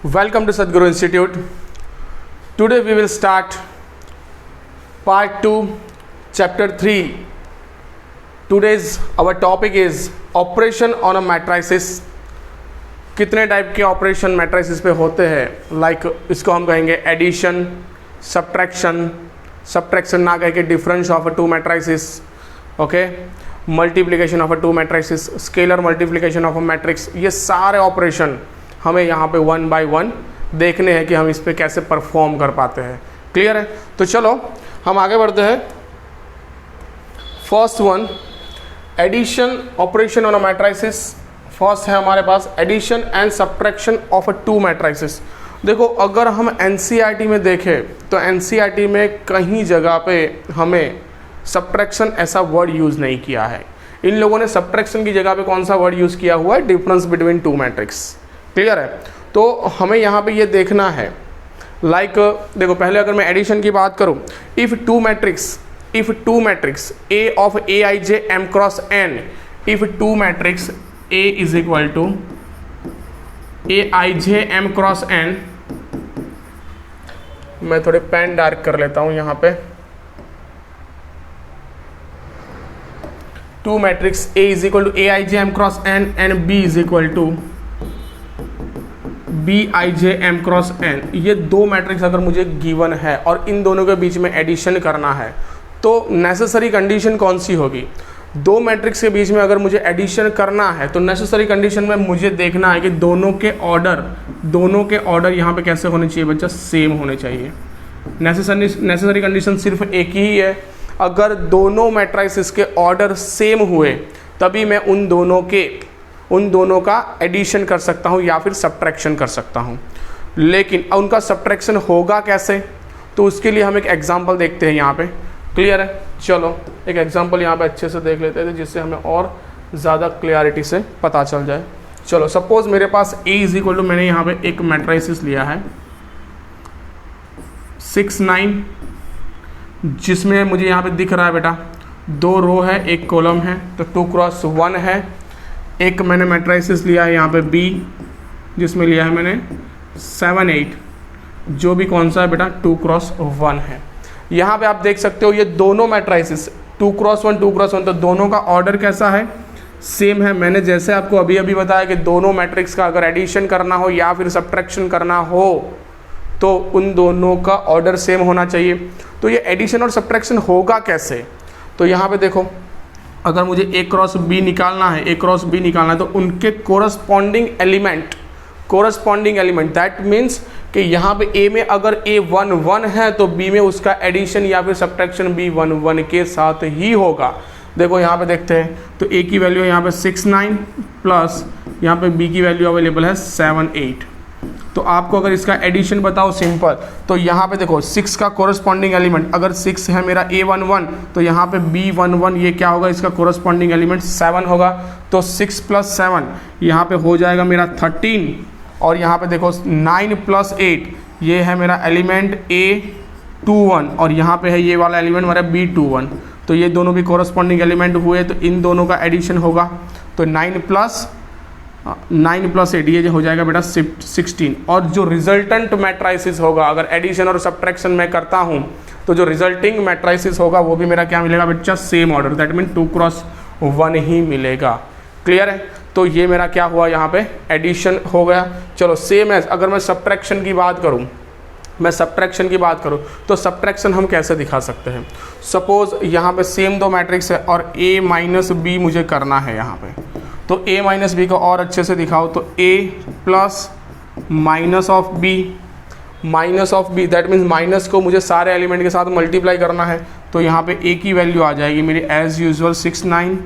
Welcome to Sadhguru Institute. Today we will start part 2, chapter 3. Today's our topic is operation on a matrices. कितने type के operation matrices पे होते हैं, like इसको हम कहेंगे एडिशन, सब्ट्रैक्शन ना कह के difference of to matrices, okay, multiplication of to matrices, scalar multiplication of a matrix. ये सारे ऑपरेशन हमें यहाँ पे वन बाय वन देखने हैं कि हम इस पे कैसे परफॉर्म कर पाते हैं. क्लियर है? तो चलो हम आगे बढ़ते हैं. First one, addition operation on a matrices. First है हमारे पास addition and subtraction of a two matrices. देखो, अगर हम एनसीईआरटी में देखें तो एनसीईआरटी में कहीं जगह पे हमें सब्ट्रैक्शन ऐसा वर्ड यूज़ नहीं किया है. इन लोगों ने सब्ट्रैक्शन की जगह पे कौन सा वर्ड यूज़ किया हुआ है? Difference between two matrix. Clear है? तो हमें यहाँ पे ये देखना है, लाइक देखो, पहले अगर मैं एडिशन की बात करूँ, if two matrix A of a i j m cross n, if two matrix A is equal to a i j m cross n. मैं थोड़े पेन डार्क कर लेता हूं यहाँ पे. Two matrix A is equal to a i j m cross n and B is equal to b i j m cross n. ये दो matrix अगर मुझे गिवन है और इन दोनों के बीच में एडिशन करना है तो नेसेसरी कंडीशन कौन सी होगी? दो मैट्रिक्स के बीच में अगर मुझे एडिशन करना है तो नेसेसरी कंडीशन में मुझे देखना है कि दोनों के ऑर्डर यहाँ पे कैसे होने चाहिए बच्चा? सेम होने चाहिए. नेसेसरी कंडीशन सिर्फ एक ही है. अगर दोनों मैट्रिक्स के ऑर्डर सेम हुए तभी मैं उन दोनों का एडिशन कर सकता हूँ या फिर सब्ट्रैक्शन कर सकता हूँ. लेकिन उनका सब्ट्रैक्शन होगा कैसे? तो उसके लिए हम एक एग्जाम्पल देखते हैं यहाँ पे. क्लियर है? चलो एक एग्जांपल यहाँ पे अच्छे से देख लेते हैं जिससे हमें और ज़्यादा क्लियरिटी से पता चल जाए. चलो सपोज मेरे पास A इज इक्वल टू, मैंने यहाँ पे एक मैट्रिसेस लिया है 6 9, जिसमें मुझे यहाँ पे दिख रहा है बेटा 2 रो है, 1 कॉलम है, तो 2 क्रॉस 1 है. एक मैंने मैट्रिसेस लिया है यहाँ पे B, जिसमें लिया है मैंने 7 8, जो भी कौन सा है बेटा? 2 क्रॉस 1 है. यहाँ पे आप देख सकते हो ये दोनों मैट्रिसेस 2 क्रॉस 1 तो दोनों का ऑर्डर कैसा है? सेम है. मैंने जैसे आपको अभी बताया कि दोनों मैट्रिक्स का अगर एडिशन करना हो या फिर सब्ट्रैक्शन करना हो तो उन दोनों का ऑर्डर सेम होना चाहिए. तो ये एडिशन और सब्ट्रैक्शन होगा कैसे? तो यहाँ पे देखो, अगर मुझे A क्रॉस B निकालना है तो उनके कोरस्पॉन्डिंग एलिमेंट दैट मीन्स कि यहाँ पे A में अगर A 1 1 है तो B में उसका एडिशन या फिर सब्ट्रैक्शन भी 1 1 के साथ ही होगा. देखो यहाँ पे देखते हैं तो A की वैल्यू यहाँ पे 6 9 प्लस यहाँ पे B की वैल्यू अवेलेबल है 7 8. तो आपको अगर इसका एडिशन बताओ सिंपल, तो यहाँ पे देखो 6 का कोरस्पॉन्डिंग एलिमेंट, अगर 6 है मेरा A 1 1 तो यहाँ पे B 1 1 ये क्या होगा? इसका कोरस्पॉन्डिंग एलिमेंट 7 होगा. तो 6 + 7 यहाँ पे हो जाएगा मेरा 13. और यहाँ पे देखो 9 + 8 ये है मेरा एलिमेंट A21 और यहाँ पे है ये वाला एलिमेंट मेरा B21. तो ये दोनों भी कोरस्पॉन्डिंग एलिमेंट हुए तो इन दोनों का एडिशन होगा. तो 9 + 8 ये हो जाएगा बेटा 16. और जो रिजल्टेंट मैट्रिसेस होगा, अगर एडिशन और सब्ट्रैक्शन मैं करता हूँ तो जो रिजल्टिंग मैट्रिसेस होगा वो भी मेरा क्या मिलेगा बच्चा? Same order, that mean 2 cross 1 ही मिलेगा. क्लियर है? तो ये मेरा क्या हुआ? यहाँ पे एडिशन हो गया. चलो सेम एज अगर मैं सब्ट्रैक्शन की बात करूँ तो सब्ट्रैक्शन हम कैसे दिखा सकते हैं? सपोज यहाँ पे सेम दो मैट्रिक्स है और A - B मुझे करना है यहाँ पे, तो A - B को और अच्छे से दिखाओ तो A plus minus of B that means minus को मुझे सारे एलिमेंट के साथ मल्टीप्लाई करना है. तो यहाँ पे A की वैल्यू आ जाएगी मेरी एज यूजुअल 6 9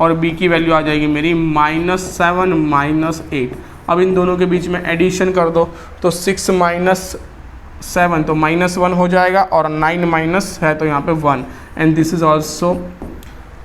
और B की वैल्यू आ जाएगी मेरी -7 -8. अब इन दोनों के बीच में एडिशन कर दो तो 6 - 7 तो -1 हो जाएगा और 9 माइनस है तो यहाँ पे 1 and this is also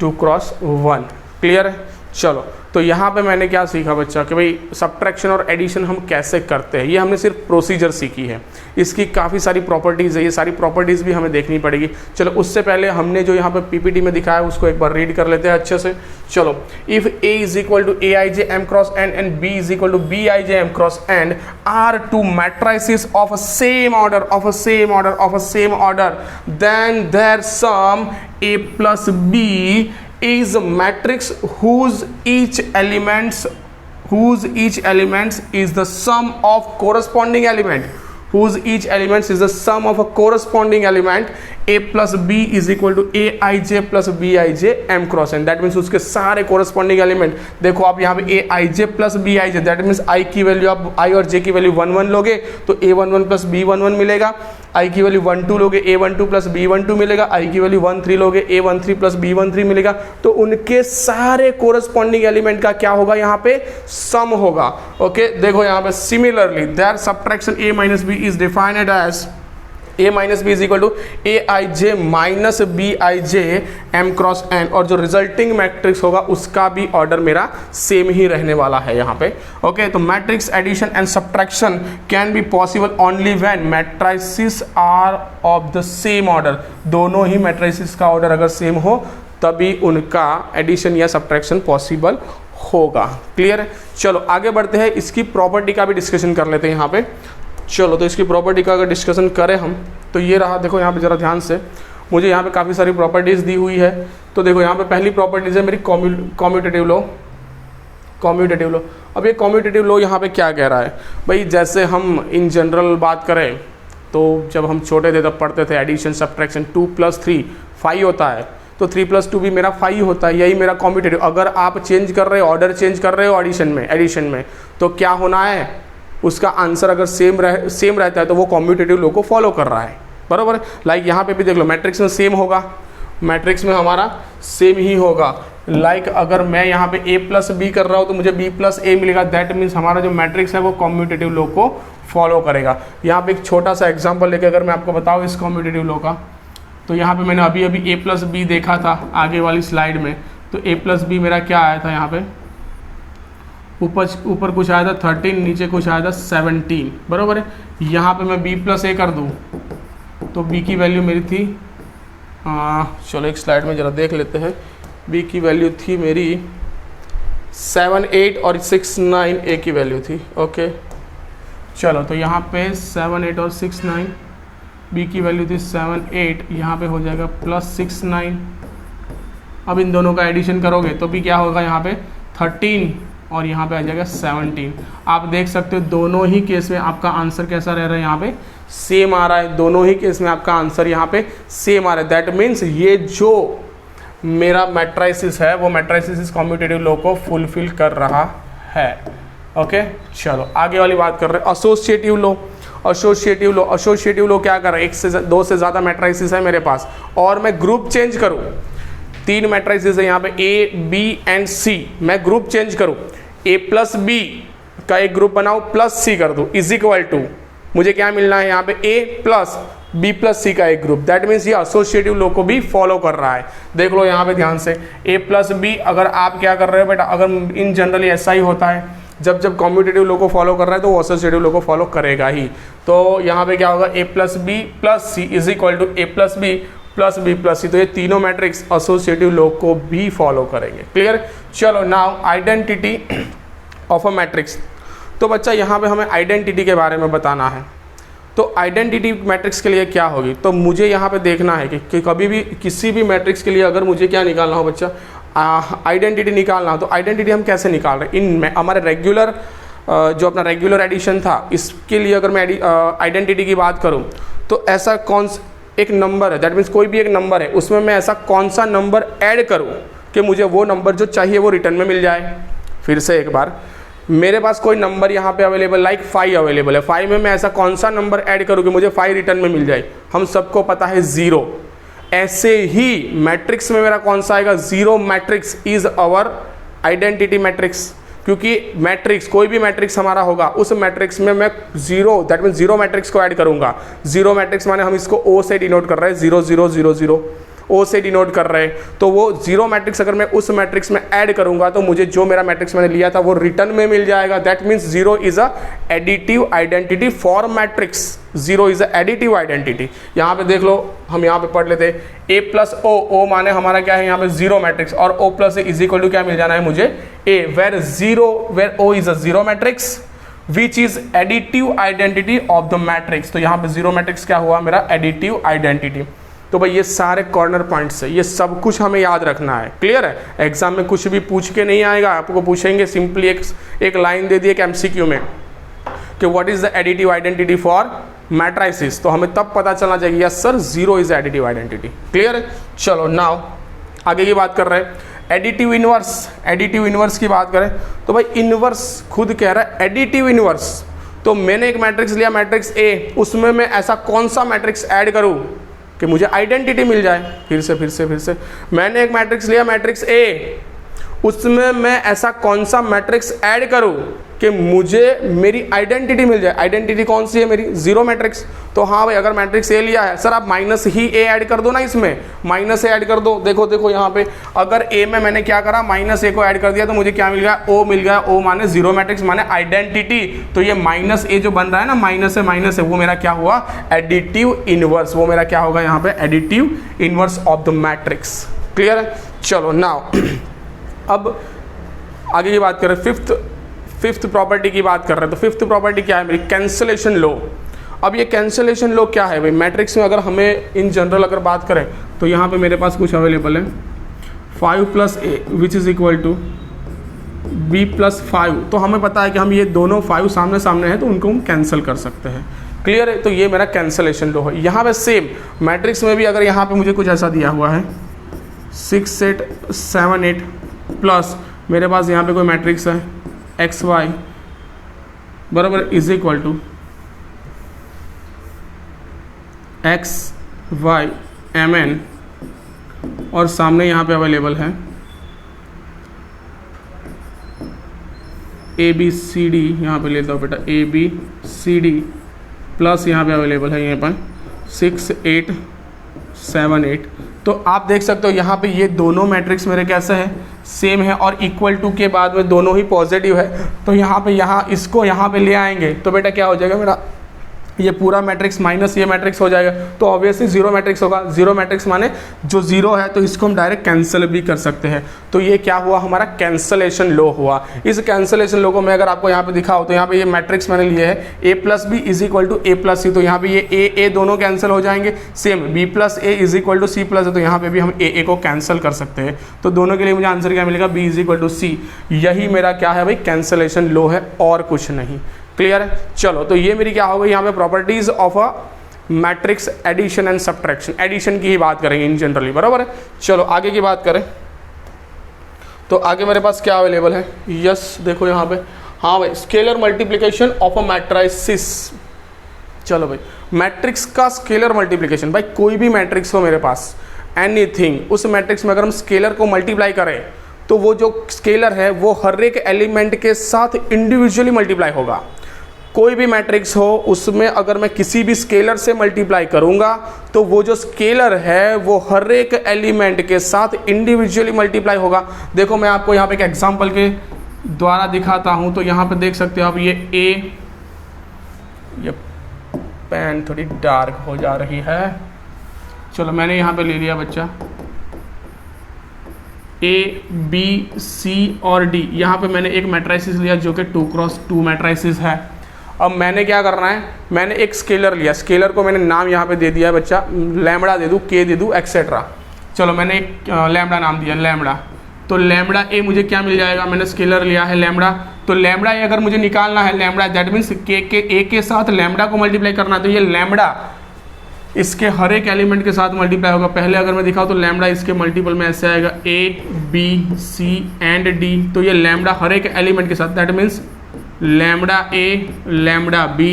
2 cross 1. Clear है? चलो तो यहाँ पे मैंने क्या सीखा बच्चा कि भाई सब्ट्रैक्शन और एडिशन हम कैसे करते हैं, ये हमने सिर्फ प्रोसीजर सीखी है। इसकी काफ़ी सारी प्रॉपर्टीज़ है, ये सारी प्रॉपर्टीज़ भी हमें देखनी पड़ेगी। चलो उससे पहले हमने जो यहाँ पे पीपीटी में दिखाया है उसको एक बार रीड कर लेते हैं अच्छे से। चलो, if A is equal to a i j m cross n and B is equal to b i j m cross n are two matrices of a same order then their sum A plus B is a matrix whose each elements is the sum of corresponding element A plus B is equal to Aij plus Bij m cross n। That means उसके सारे corresponding element, देखो आप यहाँ पे Aij plus Bij, that means I की value आप आई और जे की वैल्यू 1 1 लोगे तो A11 प्लस B11 मिलेगा, आई की वैल्यू 1 2 लोगे A12 प्लस B12 मिलेगा, आई की वैल्यू 1 3 लोगे A13 प्लस B13 मिलेगा। तो उनके सारे कोरस्पॉन्डिंग एलिमेंट का क्या होगा यहाँ पे, सम होगा। ओके, देखो यहाँ पे similarly their subtraction A minus B is defined as A minus B is equal to Aij minus Bij m cross n, और जो रिजल्टिंग मैट्रिक्स होगा उसका भी ऑर्डर मेरा सेम ही रहने वाला है यहाँ पे। ओके, तो matrix addition and subtraction can be possible only when matrices are of the same order. दोनों ही मैट्रिसेस का ऑर्डर अगर सेम हो तभी उनका एडिशन या सब्ट्रैक्शन पॉसिबल होगा। क्लियर है? चलो आगे बढ़ते हैं, इसकी प्रॉपर्टी का भी डिस्कशन कर लेते हैं यहाँ पे। चलो, तो इसकी प्रॉपर्टी का अगर डिस्कशन करें हम तो ये रहा, देखो यहाँ पे ज़रा ध्यान से, मुझे यहाँ पे काफ़ी सारी प्रॉपर्टीज़ दी हुई है। तो देखो यहाँ पे पहली प्रॉपर्टीज़ है मेरी कॉम्यूटेटिव लॉ। अब ये कॉम्यूटेटिव लॉ यहाँ पे क्या कह रहा है भाई, जैसे हम इन जनरल बात करें तो जब हम छोटे थे तब पढ़ते थे एडिशन सब्ट्रैक्शन 2 + 3 5 होता है, तो 3 + 2 भी मेरा 5 होता है, यही मेरा कॉम्यूटेटिव। अगर आप चेंज कर रहे हो, ऑर्डर चेंज कर रहे हो एडिशन में तो क्या होना है, उसका आंसर अगर सेम रहता है तो वो कॉम्यूटेटिव लॉ को फॉलो कर रहा है, बराबर। लाइक यहाँ पे भी देख लो, मैट्रिक्स में सेम होगा, मैट्रिक्स में हमारा सेम ही होगा। लाइक अगर मैं यहाँ पे A प्लस बी कर रहा हूँ तो मुझे B प्लस ए मिलेगा, दैट मीन्स हमारा जो मैट्रिक्स है वो कॉम्यूटेटिव लॉ को फॉलो करेगा। यहाँ पे एक छोटा सा एग्जाम्पल लेके अगर मैं आपको बताऊँ इस कॉम्यूटेटिव लॉ का, तो यहाँ पे मैंने अभी A प्लस बी देखा था आगे वाली स्लाइड में, तो A प्लस बी मेरा क्या आया था, यहाँ पे ऊपर कुछ आया था 13, नीचे कुछ आया था 17, बराबर है। यहाँ पे मैं B प्लस ए कर दूँ तो B की वैल्यू मेरी थी, चलो एक स्लाइड में ज़रा देख लेते हैं, B की वैल्यू थी मेरी 7 8 और 6 9 A की वैल्यू थी। ओके, चलो तो यहाँ पे 7 8 और 6 9, B की वैल्यू थी 7 8, यहाँ पे हो जाएगा प्लस 6 9। अब इन दोनों का एडिशन करोगे तो भी क्या होगा, यहाँ पे 13 और यहाँ पे आ जाएगा 17। आप देख सकते हो दोनों ही केस में आपका आंसर कैसा रह रहा है, यहाँ पे सेम आ रहा है। दोनों ही केस में आपका आंसर यहाँ पे सेम आ रहा है। दैट मीन्स ये जो मेरा मैट्रिसेस है वो मैट्रिसेस इस कॉम्यूटेटिव लॉ को फुलफिल कर रहा है। ओके, चलो आगे वाली बात कर रहे हैं, एसोसिएटिव लॉ क्या कर रहा है, 1 से 2 से ज़्यादा मैट्रिसेस है मेरे पास और मैं ग्रुप चेंज करूँ, 3 मैट्रिसेस है यहाँ पे A B एंड C, मैं ग्रुप चेंज करूँ, A प्लस B का एक ग्रुप बनाऊँ प्लस C कर दूँ इज इक्वल टू, मुझे क्या मिलना है यहाँ पे A plus B plus C का एक ग्रुप। दैट मीन्स ये एसोसिएटिव लॉ को भी फॉलो कर रहा है। देख लो यहाँ पे ध्यान से, A प्लस B अगर आप क्या कर रहे हो बेटा, अगर इन जनरली ऐसा ही होता है, जब कॉम्यूटेटिव लॉ को फॉलो कर रहा है तो वो एसोसिएटिव लॉ को फॉलो करेगा ही। तो यहाँ पे क्या होगा, A plus B plus C is equal to A plus B plus B plus C. तो ये तीनों मैट्रिक्स एसोसिएटिव लॉ को भी फॉलो करेंगे। क्लियर? चलो now identity of a matrix. तो बच्चा यहाँ पे हमें आइडेंटिटी के बारे में बताना है। तो आइडेंटिटी मैट्रिक्स के लिए क्या होगी, तो मुझे यहाँ पे देखना है कि कभी भी किसी भी मैट्रिक्स के लिए अगर मुझे क्या निकालना हो बच्चा, आइडेंटिटी निकालना हो, तो आइडेंटिटी हम कैसे निकाल रहे हैं, इन हमारे रेगुलर जो अपना रेगुलर एडिशन था इसके लिए अगर मैं आइडेंटिटी की बात करूँ तो ऐसा एक नंबर है, दैट मीन्स कोई भी एक नंबर है, उसमें मैं ऐसा कौन सा नंबर ऐड करूं कि मुझे वो नंबर जो चाहिए वो रिटर्न में मिल जाए। फिर से एक बार, मेरे पास कोई नंबर यहाँ पे अवेलेबल लाइक 5 अवेलेबल है, 5 में मैं ऐसा कौन सा नंबर ऐड करूँ कि मुझे 5 रिटर्न में मिल जाए। हम सबको पता है 0। ऐसे ही मैट्रिक्स में मेरा कौन सा आएगा, 0 matrix is our identity matrix, क्योंकि मैट्रिक्स कोई भी मैट्रिक्स हमारा होगा उस मैट्रिक्स में मैं 0 दैट मीन 0 मैट्रिक्स को ऐड करूंगा। 0 मैट्रिक्स माने हम इसको O से डिनोट कर रहे हैं, 0 0 0 0। ओ से डिनोट कर रहे हैं, तो वो जीरो मैट्रिक्स अगर मैं उस मैट्रिक्स में ऐड करूंगा तो मुझे जो मेरा मैट्रिक्स मैंने लिया था वो रिटर्न में मिल जाएगा। That means zero is a additive identity for matrix. Zero is a additive identity. यहाँ पे देख लो, हम यहाँ पे पढ़ लेते हैं ए प्लस ओ, ओ माने हमारा क्या है यहाँ पे जीरो मैट्रिक्स, और O plus A is equal to क्या मिल जाना है मुझे A, where O is a zero matrix which is additive identity of the matrix. तो यहाँ पे जीरो मैट्रिक्स क्या हुआ मेरा एडिटिव आइडेंटिटी। तो भाई ये सारे कॉर्नर पॉइंट्स है, ये सब कुछ हमें याद रखना है। क्लियर है? एग्जाम में कुछ भी पूछ के नहीं आएगा, आपको पूछेंगे सिंपली एक लाइन दे दी एक एमसीक्यू में कि what is the additive identity for matrices, तो हमें तब पता चलना चाहिए yes sir zero is additive identity. Clear है? चलो नाउ आगे की बात कर रहे हैं एडिटिव इनवर्स। एडिटिव इनवर्स की बात करें तो भाई इनवर्स खुद कह रहा है एडिटिव इनवर्स। तो मैंने एक मैट्रिक्स लिया मैट्रिक्स ए, उसमें मैं ऐसा कौन सा मैट्रिक्स ऐड करूं कि मुझे आइडेंटिटी मिल जाए। फिर से मैंने एक मैट्रिक्स लिया मैट्रिक्स ए, उसमें मैं ऐसा कौन सा मैट्रिक्स ऐड करूं कि मुझे मेरी आइडेंटिटी मिल जाए। आइडेंटिटी कौन सी है मेरी? Zero matrix. तो हाँ भाई अगर मैट्रिक्स ए लिया है सर आप माइनस ही ए ऐड कर दो ना, इसमें माइनस ए ऐड कर दो। देखो यहाँ पे अगर ए में मैंने क्या करा माइनस ए को ऐड कर दिया तो मुझे क्या मिल गया? ओ मिल गया। ओ माने जीरो मैट्रिक्स माने आइडेंटिटी। तो ये माइनस ए जो बन रहा है ना, माइनस है वो मेरा क्या हुआ? Additive inverse. वो मेरा क्या होगा यहाँ पे? Additive inverse of the matrix. Clear है? चलो नाउ अब आगे की बात करें, फिफ्थ प्रॉपर्टी की बात कर रहे हैं। तो फिफ्थ प्रॉपर्टी क्या है मेरी? Cancellation law. अब ये कैंसलेशन लॉ क्या है भाई? मैट्रिक्स में अगर हमें इन जनरल अगर बात करें तो यहाँ पे मेरे पास कुछ अवेलेबल है 5 + a which is equal to b + 5। तो हमें पता है कि हम ये दोनों 5 सामने सामने हैं तो उनको हम कैंसिल कर सकते हैं। क्लियर है? तो ये मेरा कैंसलेशन लॉ है। यहाँ पे सेम मैट्रिक्स में भी अगर यहाँ पे मुझे कुछ ऐसा दिया हुआ है 6 8 7 8 प्लस मेरे पास यहाँ पे कोई मैट्रिक्स है XY बराबर is equal to XY MN, और सामने यहाँ पे अवेलेबल है ABCD। यहाँ पे लेता हूँ बेटा ABCD प्लस यहाँ पे अवेलेबल है यहाँ पर 6 8 7 8। तो आप देख सकते हो यहाँ पे ये दोनों मैट्रिक्स मेरे कैसे है? सेम है, और इक्वल टू के बाद में दोनों ही पॉजिटिव है। तो यहाँ पे इसको यहाँ पे ले आएंगे तो बेटा क्या हो जाएगा मेरा? ये पूरा मैट्रिक्स माइनस ये मैट्रिक्स हो जाएगा, तो ऑब्वियसली जीरो मैट्रिक्स होगा। जीरो मैट्रिक्स माने जो जीरो है, तो इसको हम डायरेक्ट कैंसिल भी कर सकते हैं। तो ये क्या हुआ? हमारा कैंसलेशन लॉ हुआ। इस कैंसलेशन लॉ को मैं अगर आपको यहाँ पे दिखाऊँ तो यहाँ पे ये मैट्रिक्स मैंने लिए है a + b is equal to a + c। तो यहाँ पे ये a दोनों कैंसिल हो जाएंगे। Same b + a is equal to c + है, तो यहाँ पे भी हम a को कैंसिल कर सकते हैं। तो दोनों के लिए मुझे आंसर क्या मिलेगा? b is equal to c। यही मेरा क्या है भाई? कैंसलेशन लॉ है और कुछ नहीं। क्लियर है? चलो तो ये मेरी क्या हो गई यहाँ पे? Properties of a matrix addition and subtraction. Addition की ही बात करेंगे इन जनरली, बराबर है? चलो आगे की बात करें तो आगे मेरे पास क्या अवेलेबल है? यस देखो यहाँ पे, हाँ भाई scalar multiplication of a matrices. चलो भाई मैट्रिक्स का स्केलर मल्टीप्लिकेशन, भाई कोई भी मैट्रिक्स हो मेरे पास एनीथिंग, उस मैट्रिक्स में अगर हम स्केलर को मल्टीप्लाई करें तो वो जो स्केलर है वो हर एक एलिमेंट के साथ इंडिविजुअली मल्टीप्लाई होगा। कोई भी मैट्रिक्स हो उसमें अगर मैं किसी भी स्केलर से मल्टीप्लाई करूंगा तो वो जो स्केलर है वो हर एक एलिमेंट के साथ इंडिविजुअली मल्टीप्लाई होगा। देखो मैं आपको यहाँ पे एक एग्जांपल के द्वारा दिखाता हूँ। तो यहाँ पे देख सकते हो आप, ये पेन थोड़ी डार्क हो जा रही है। चलो मैंने यहाँ पे ले लिया बच्चा A B C और D। यहाँ पे मैंने एक मैट्रिसेस लिया जो कि 2x2 मैट्रिसेस है। अब मैंने क्या करना है? मैंने एक स्केलर लिया, स्केलर को मैंने नाम यहाँ पे दे दिया है बच्चा, लैम्बडा दे दूँ, के दे दूँ, एक्सेट्रा। चलो मैंने एक लैम्बडा नाम दिया लैम्बडा। तो लैम्बडा ए मुझे क्या मिल जाएगा? मैंने स्केलर लिया है लैम्बडा। तो लैम्बडा ए अगर मुझे निकालना है लैम्बडा, दैट मीन्स ए के साथ लैम्बडा को मल्टीप्लाई करना है। तो ये लैम्बडा इसके हर एक एलिमेंट के साथ मल्टीप्लाई होगा। पहले अगर मैं दिखाऊँ तो लैम्बडा इसके मल्टीपल में ऐसे आएगा A B C and D। तो ये लैम्बडा हर एक एलिमेंट के साथ, that means lambda A lambda B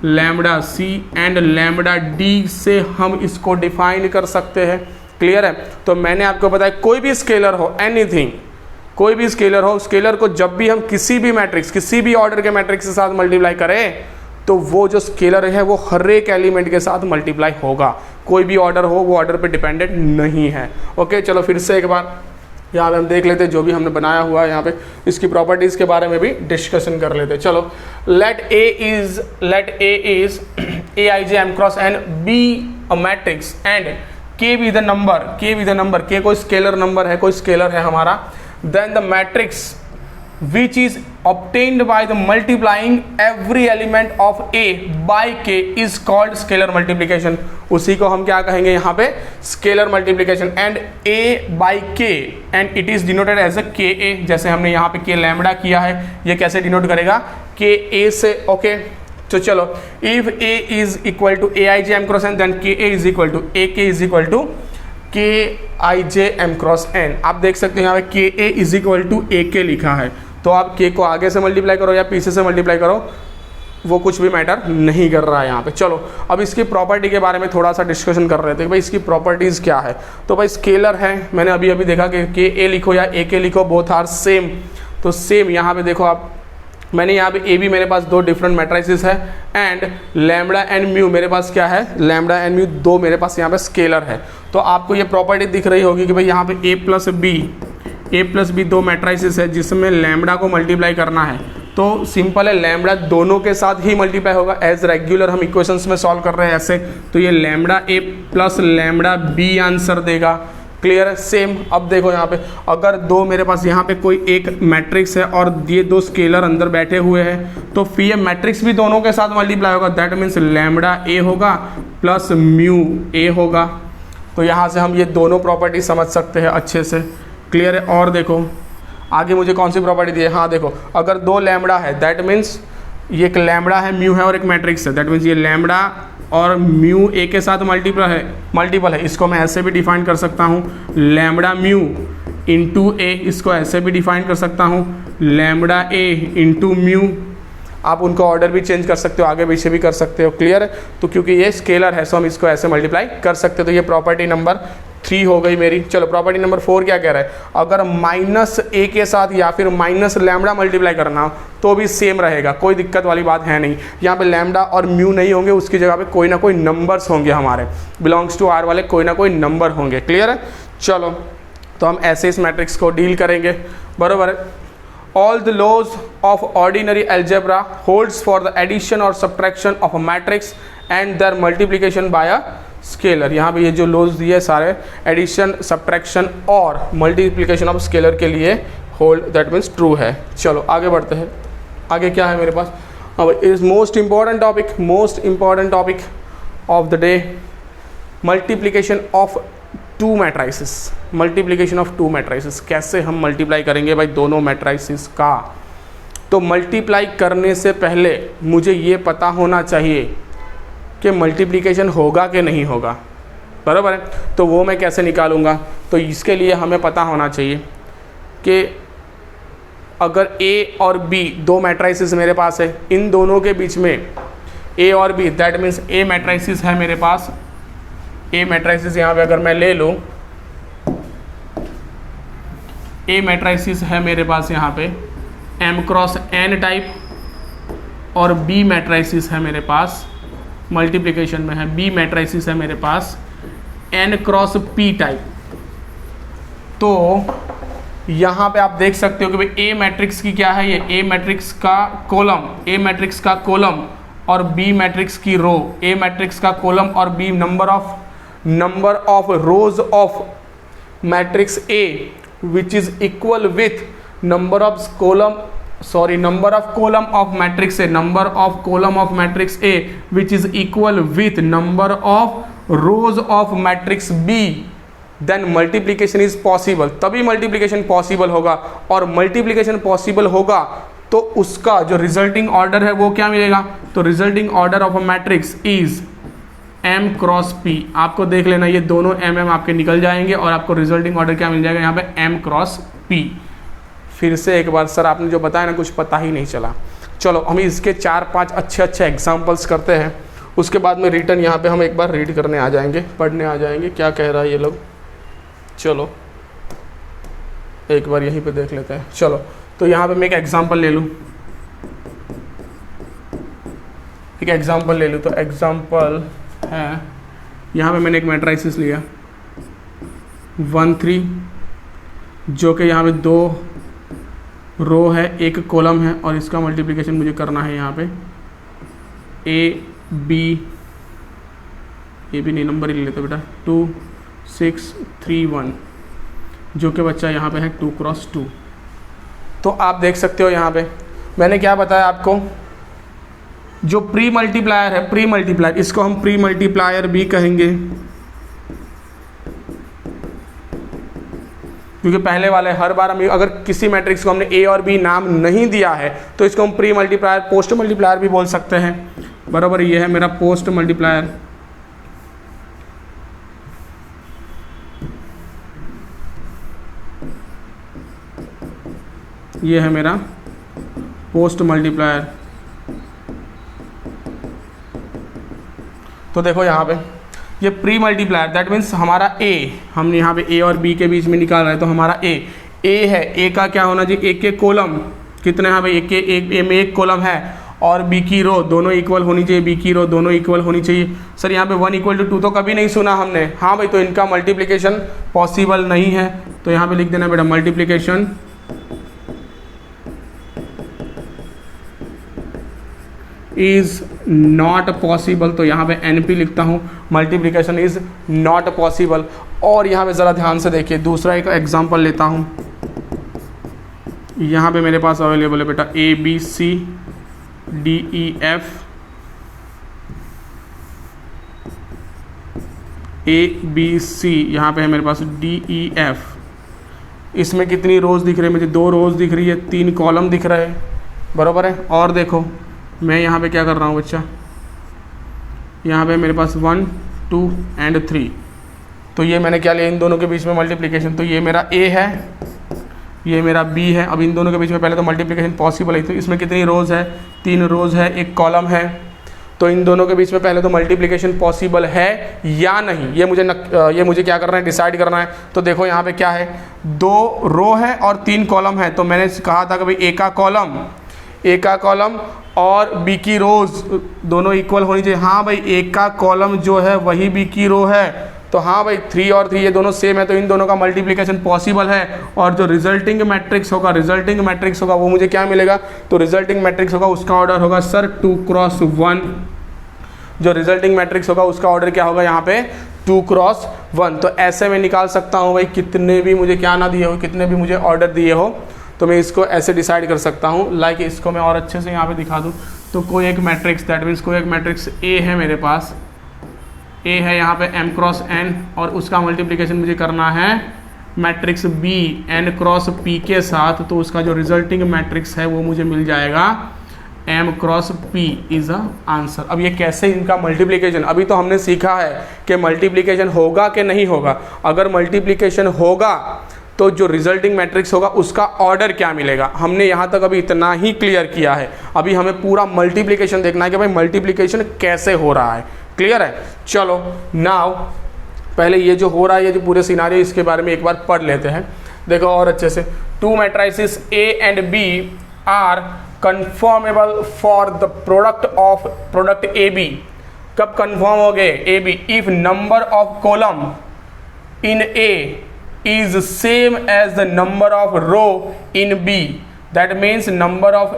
lambda C and lambda D से हम इसको डिफाइन कर सकते हैं। क्लियर है? तो मैंने आपको बताया कोई भी स्केलर हो, एनीथिंग, कोई भी स्केलर हो, स्केलर को जब भी हम किसी भी मैट्रिक्स, किसी भी ऑर्डर के मैट्रिक्स के साथ मल्टीप्लाई करें तो वो जो स्केलर है वो हर एक एलिमेंट के साथ मल्टीप्लाई होगा। कोई भी ऑर्डर हो वो ऑर्डर पे डिपेंडेंट नहीं है। ओके, चलो फिर से एक बार यहाँ पे हम देख लेते हैं जो भी हमने बनाया हुआ है, यहाँ पे इसकी प्रॉपर्टीज़ के बारे में भी डिस्कशन कर लेते हैं। चलो, let A is a i j m cross n be a matrix and k be the number, k कोई स्केलर नंबर है, कोई स्केलर है हमारा, then the matrix which is obtained by the multiplying every element of A by K is called scalar multiplication। उसी को हम क्या कहेंगे यहाँ पे, scalar multiplication, and A by K and it is denoted as a KA। जैसे हमने यहाँ पे K लैम्बडा किया है, ये कैसे डिनोट करेगा, KA से। ओके, तो चलो, if A is equal to AIJ M cross N then KA is equal to AK is equal to KIJ M cross N। आप देख सकते हैं यहाँ पे KA is equal to AK लिखा है, तो आप K को आगे से मल्टीप्लाई करो या पीछे से मल्टीप्लाई करो, वो कुछ भी मैटर नहीं कर रहा है यहाँ पे। चलो, अब इसकी प्रॉपर्टी के बारे में थोड़ा सा डिस्कशन कर रहे थे कि भाई इसकी प्रॉपर्टीज़ क्या है। तो भाई स्केलर है, मैंने अभी देखा कि KA लिखो या AK लिखो, बोथ आर सेम। तो सेम यहाँ पे देखो आप, मैंने यहाँ पे ए बी मेरे पास दो डिफरेंट मैट्रिसेस है एंड लैम्बडा एंड म्यू मेरे पास क्या है, लैम्बडा एंड म्यू दो मेरे पास यहाँ पे स्केलर है। तो आपको ये प्रॉपर्टी दिख रही होगी कि भाई यहाँ पे ए प्लस बी दो मैट्रिसेस है जिसमें लैम्बडा को मल्टीप्लाई करना है। तो सिंपल है, लैम्बडा दोनों के साथ ही मल्टीप्लाई होगा, एज रेगुलर हम इक्वेशंस में सॉल्व कर रहे हैं ऐसे। तो ये लैम्बडा ए प्लस लैम्बडा बी आंसर देगा। क्लियर है, सेम। अब देखो यहाँ पे, अगर दो मेरे पास यहाँ पे कोई एक मैट्रिक्स है और ये दो स्केलर अंदर बैठे हुए हैं, तो फिर ये मैट्रिक्स भी दोनों के साथ मल्टीप्लाई होगा। दैट मीन्स लैम्बडा ए होगा प्लस म्यू ए होगा। तो यहाँ से हम ये दोनों प्रॉपर्टी समझ सकते हैं अच्छे से। क्लियर है। और देखो आगे मुझे कौन सी प्रॉपर्टी दी है, हाँ देखो, अगर दो लैम्बडा है दैट मीन्स ये एक लैम्बडा है, म्यू है और एक मैट्रिक्स है, दैट मीन्स ये लैम्बडा और म्यू ए के साथ मल्टीपल है। इसको मैं ऐसे भी डिफाइन कर सकता हूँ, लैम्बडा म्यू इंटू ए, इसको ऐसे भी डिफाइन कर सकता हूँ, लैम्बडा ए इंटू म्यू। आप उनको ऑर्डर भी चेंज कर सकते हो, आगे पीछे भी कर सकते हो। क्लियर है। तो क्योंकि ये स्केलर है सो हम इसको ऐसे मल्टीप्लाई कर सकते हो। तो ये प्रॉपर्टी नंबर 3 हो गई मेरी। चलो प्रॉपर्टी नंबर 4 क्या कह रहा है, अगर माइनस ए के साथ या फिर माइनस लैम्बडा मल्टीप्लाई करना हो तो भी सेम रहेगा, कोई दिक्कत वाली बात है नहीं। यहाँ पे लैम्बडा और म्यू नहीं होंगे, उसकी जगह पे कोई ना कोई नंबर्स होंगे, हमारे बिलोंग्स टू आर वाले कोई ना कोई नंबर होंगे। क्लियर है। चलो तो हम ऐसे इस मैट्रिक्स को डील करेंगे, बराबर है। All the laws of ordinary algebra holds for the addition or subtraction of a matrix and their multiplication by a scalar। यहाँ पे ये जो लॉज दिए सारे एडिशन, सब्ट्रैक्शन और मल्टीप्लिकेशन ऑफ स्केलर के लिए होल्ड, दैट मीन्स ट्रू है। चलो आगे बढ़ते हैं। आगे क्या है मेरे पास, अब is most important topic of the day, multiplication of to matrices. कैसे हम मल्टीप्लाई करेंगे भाई दोनों मैट्रिसेस का। तो मल्टीप्लाई करने से पहले मुझे ये पता होना चाहिए कि मल्टीप्लिकेशन होगा कि नहीं होगा, बराबर है। तो वो मैं कैसे निकालूंगा, तो इसके लिए हमें पता होना चाहिए कि अगर ए और बी दो मैट्रिसेस मेरे पास है, इन दोनों के बीच में ए और B, that means a matrices है मेरे पास, ए मैट्रिसेस यहाँ पे अगर मैं ले लूँ, ए मैट्रिसेस है मेरे पास यहाँ पे एम क्रॉस एन टाइप, और बी मैट्रिसेस है मेरे पास, मल्टीप्लिकेशन में है, बी मैट्रिसेस है मेरे पास एन क्रॉस पी टाइप। तो यहाँ पे आप देख सकते हो कि भाई ए मैट्रिक्स की क्या है, ये ए मैट्रिक्स का कॉलम और बी मैट्रिक्स की रो, ए मैट्रिक्स का कॉलम और B number of rows of matrix A which is equal with number of column of matrix A, number of column of matrix A which is equal with number of rows of matrix B, then multiplication is possible। तभी multiplication possible होगा, और multiplication possible होगा तो उसका जो resulting order है वो क्या मिलेगा, तो resulting order of a matrix is M cross P। आपको देख लेना, ये दोनों MM आपके निकल जाएंगे और आपको रिजल्टिंग ऑर्डर क्या मिल जाएगा यहाँ पे, M क्रॉस P। फिर से एक बार, सर आपने जो बताया ना कुछ पता ही नहीं चला। चलो हम इसके 4-5 अच्छे एग्जांपल्स करते हैं, उसके बाद में रिटर्न यहाँ पे हम एक बार रीड करने आ जाएंगे, पढ़ने आ जाएंगे क्या कह रहा है ये लोग। चलो एक बार यहीं पे देख लेते हैं। चलो तो यहाँ पे मैं एक एग्जाम्पल ले लूँ, तो एग्जाम्पल है यहाँ पे मैंने एक मैट्रिक्स लिया 1 3, जो कि यहाँ पे 2 रो है, 1 कॉलम है, और इसका मल्टीप्लिकेशन मुझे करना है यहाँ पे ए बी नहीं, नंबर ही ले लेते बेटा, 2 6 3 1, जो कि बच्चा यहाँ पे है 2 क्रॉस 2। तो आप देख सकते हो यहाँ पे मैंने क्या बताया आपको, जो प्री मल्टीप्लायर है, प्री मल्टीप्लायर, इसको हम प्री मल्टीप्लायर भी कहेंगे, क्योंकि पहले वाले हर बार हम अगर किसी मैट्रिक्स को हमने ए और बी नाम नहीं दिया है तो इसको हम प्री मल्टीप्लायर, पोस्ट मल्टीप्लायर भी बोल सकते हैं, बराबर। ये है मेरा पोस्ट मल्टीप्लायर, ये है मेरा पोस्ट मल्टीप्लायर। तो देखो यहाँ पे ये प्री मल्टीप्लायर, दैट मीन्स हमारा ए, हमने यहाँ पे ए और बी के बीच में निकाल रहे हैं, तो हमारा ए है, ए का क्या होना चाहिए, ए के कॉलम कितने हैं भाई, ए में 1 कॉलम है, और बी की रो दोनों इक्वल होनी चाहिए, बी की रो दोनों इक्वल होनी चाहिए। सर यहाँ पे 1 = 2 तो कभी नहीं सुना हमने, हाँ भाई, तो इनका मल्टीप्लिकेशन पॉसिबल नहीं है, तो यहाँ पे लिख देना बेटा मल्टीप्लिकेशन इज नॉट पॉसिबल। तो यहाँ पे NP लिखता हूँ, मल्टीप्लिकेशन इज नॉट पॉसिबल। और यहाँ पे ज़रा ध्यान से देखिए, दूसरा एक एग्जांपल लेता हूँ, यहाँ पे मेरे पास अवेलेबल है बेटा ABCDEF, ABC, यहाँ पे है मेरे पास DEF। इसमें कितनी रोज़ दिख रही है मुझे, 2 रोज़ दिख रही है, 3 कॉलम दिख रहे हैं, बराबर है। और देखो मैं यहाँ पे क्या कर रहा हूँ बच्चा, यहाँ पे मेरे पास 1 2 और 3, तो ये मैंने क्या लिया, इन दोनों के बीच में मल्टीप्लिकेशन, तो ये मेरा A है, ये मेरा B है। अब इन दोनों के बीच में पहले तो मल्टीप्लिकेशन पॉसिबल है, तो इसमें कितनी रोज़ है, 3 रोज़ है, 1 कॉलम है, तो इन दोनों के बीच में पहले तो मल्टीप्लिकेशन पॉसिबल है या नहीं, ये मुझे क्या करना है, डिसाइड करना है। तो देखो यहाँ पे क्या है, 2 रो है और 3 कॉलम है, तो मैंने कहा था कि भाई ए का कॉलम और बी की रोज़ दोनों इक्वल होनी चाहिए। हाँ भाई, ए का कॉलम जो है वही बी की रो है, तो हाँ भाई 3 और 3 ये दोनों सेम है, तो इन दोनों का मल्टीप्लिकेशन पॉसिबल है। और जो रिजल्टिंग मैट्रिक्स होगा वो मुझे क्या मिलेगा, तो रिजल्टिंग मैट्रिक्स होगा उसका ऑर्डर होगा सर 2 क्रॉस 1। जो रिजल्टिंग मैट्रिक्स होगा उसका ऑर्डर क्या होगा यहाँ पे 2 क्रॉस 1। तो ऐसे में निकाल सकता हूँ भाई, कितने भी मुझे क्या ना दिए हो, कितने भी मुझे ऑर्डर दिए हो, तो मैं इसको ऐसे डिसाइड कर सकता हूँ। लाइक इसको मैं और अच्छे से यहाँ पे दिखा दूँ, तो कोई एक मैट्रिक्स, दैट मीन्स कोई एक मैट्रिक्स A है मेरे पास, A है यहाँ पे m क्रॉस n, और उसका मल्टीप्लिकेशन मुझे करना है matrix B n cross P के साथ, तो उसका जो रिजल्टिंग मैट्रिक्स है वो मुझे मिल जाएगा m cross P is a answer. अब ये कैसे इनका मल्टीप्लिकेशन, अभी तो हमने सीखा है कि मल्टीप्लिकेशन होगा कि नहीं होगा। अगर मल्टीप्लिकेशन होगा तो जो रिजल्टिंग मैट्रिक्स होगा उसका ऑर्डर क्या मिलेगा, हमने यहाँ तक अभी इतना ही क्लियर किया है। अभी हमें पूरा मल्टीप्लिकेशन देखना है कि भाई मल्टीप्लिकेशन कैसे हो रहा है, क्लियर है। चलो नाउ पहले ये जो हो रहा है, ये जो पूरे सिनारियो, इसके बारे में एक बार पढ़ लेते हैं। देखो और अच्छे से, 2 matrices A and B are conformable for the product AB। कब कन्फर्म हो गए AB, if number of column in A is same as the number of row in B, that means the number of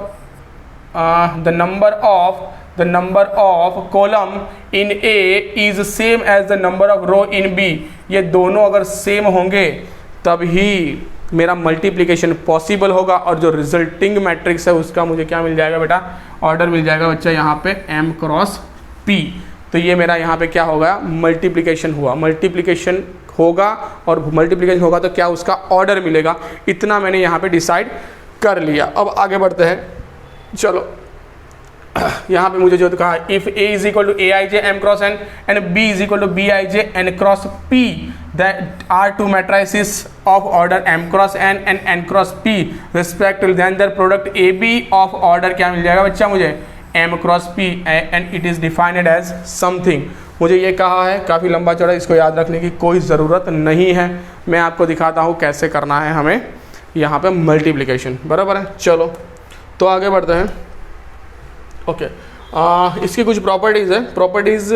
column in A is same as the number of row in B। ये दोनों अगर same होंगे तभी मेरा multiplication possible होगा, और जो resulting matrix है उसका मुझे क्या मिल जाएगा बेटा, ऑर्डर मिल जाएगा बच्चा यहाँ पे m क्रॉस P। तो ये मेरा यहाँ पे क्या होगा, मल्टीप्लिकेशन हुआ, मल्टीप्लिकेशन होगा, और मल्टीप्लिकेशन होगा तो क्या उसका ऑर्डर मिलेगा, इतना मैंने यहाँ पे डिसाइड कर लिया। अब आगे बढ़ते हैं, चलो यहाँ पे मुझे जो कहा, if A is equal to Aij m cross n and B is equal to Bij n cross P, that are 2 matrices of order m cross n and n cross P respectively, then their product AB of order क्या मिल जाएगा बच्चा मुझे, m cross P and it is defined as something. मुझे ये कहा है, काफ़ी लंबा चौड़ा, इसको याद रखने की कोई ज़रूरत नहीं है। मैं आपको दिखाता हूँ कैसे करना है हमें यहाँ पे मल्टीप्लिकेशन, बराबर है। चलो तो आगे बढ़ते हैं। ओके, इसकी कुछ प्रॉपर्टीज़ है। प्रॉपर्टीज़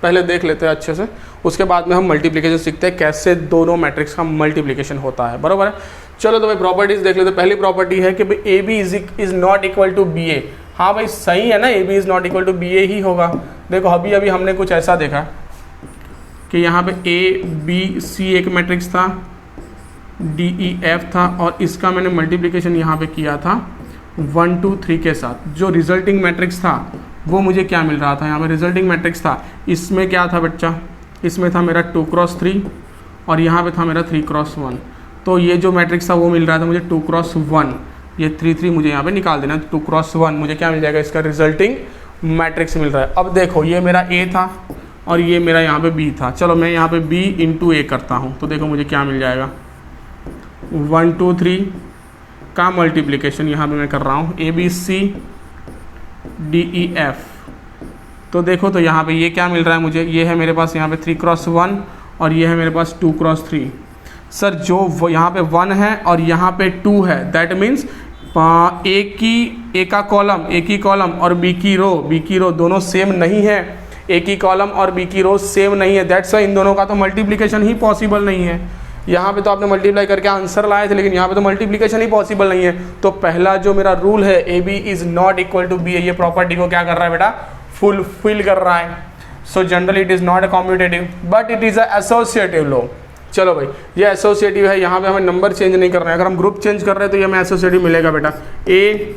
पहले देख लेते हैं अच्छे से, उसके बाद में हम मल्टीप्लिकेशन सीखते हैं कैसे दोनों मैट्रिक्स का मल्टीप्लिकेशन होता है, बराबर है। चलो तो भाई प्रॉपर्टीज देख लेते हैं। पहली प्रॉपर्टी है कि भाई A B is not equal to B A. हाँ भाई सही है ना, A B is not equal to B A ही होगा। देखो अभी अभी हमने कुछ ऐसा देखा कि यहाँ पे ए बी सी एक मैट्रिक्स था, डी ई एफ था, और इसका मैंने मल्टीप्लिकेशन यहाँ पे किया था 1 2 3 के साथ। जो रिजल्टिंग मैट्रिक्स था वो मुझे क्या मिल रहा था, यहाँ पे रिजल्टिंग मैट्रिक्स था, इसमें क्या था बच्चा, इसमें था मेरा 2x3 और यहाँ पे था मेरा 3x1। तो ये जो मैट्रिक्स था वो मिल रहा था मुझे 2x1, ये 3 3 मुझे यहाँ पे निकाल देना। 2x1 मुझे क्या मिल जाएगा, इसका रिजल्टिंग मैट्रिक्स मिल रहा है। अब देखो ये मेरा ए था और ये मेरा यहाँ पे बी था। चलो मैं यहाँ पे बी इंटू ए करता हूँ, तो देखो मुझे क्या मिल जाएगा, 1 2 3 का मल्टीप्लिकेशन यहाँ पे मैं कर रहा हूँ, A B C D E F. तो देखो तो यहाँ पे ये क्या मिल रहा है मुझे, ये है मेरे पास यहाँ पे 3x1 और ये है मेरे पास 2x3। सर जो वो यहाँ पे 1 है और यहाँ पे 2 है, दैट मीन्स ए का कॉलम और बी की रो दोनों सेम नहीं है। ए की कॉलम और बी की रो सेम नहीं है, दैट्स वाई इन दोनों का तो मल्टीप्लिकेशन ही पॉसिबल नहीं है। यहाँ पे तो आपने मल्टीप्लाई करके आंसर लाए थे, लेकिन यहाँ पे तो मल्टीप्लिकेशन ही पॉसिबल नहीं है। तो पहला जो मेरा रूल है A B is not equal to B A, ये प्रॉपर्टी को क्या कर रहा है बेटा, फुलफिल कर रहा है। So generally it is not a commutative but it is associative law. चलो भाई ये एसोसिएटिव है, यहाँ पे हमें नंबर चेंज नहीं करना है। अगर हम ग्रुप चेंज कर रहे हैं तो ये हमें एसोसिएटिव मिलेगा बेटा, A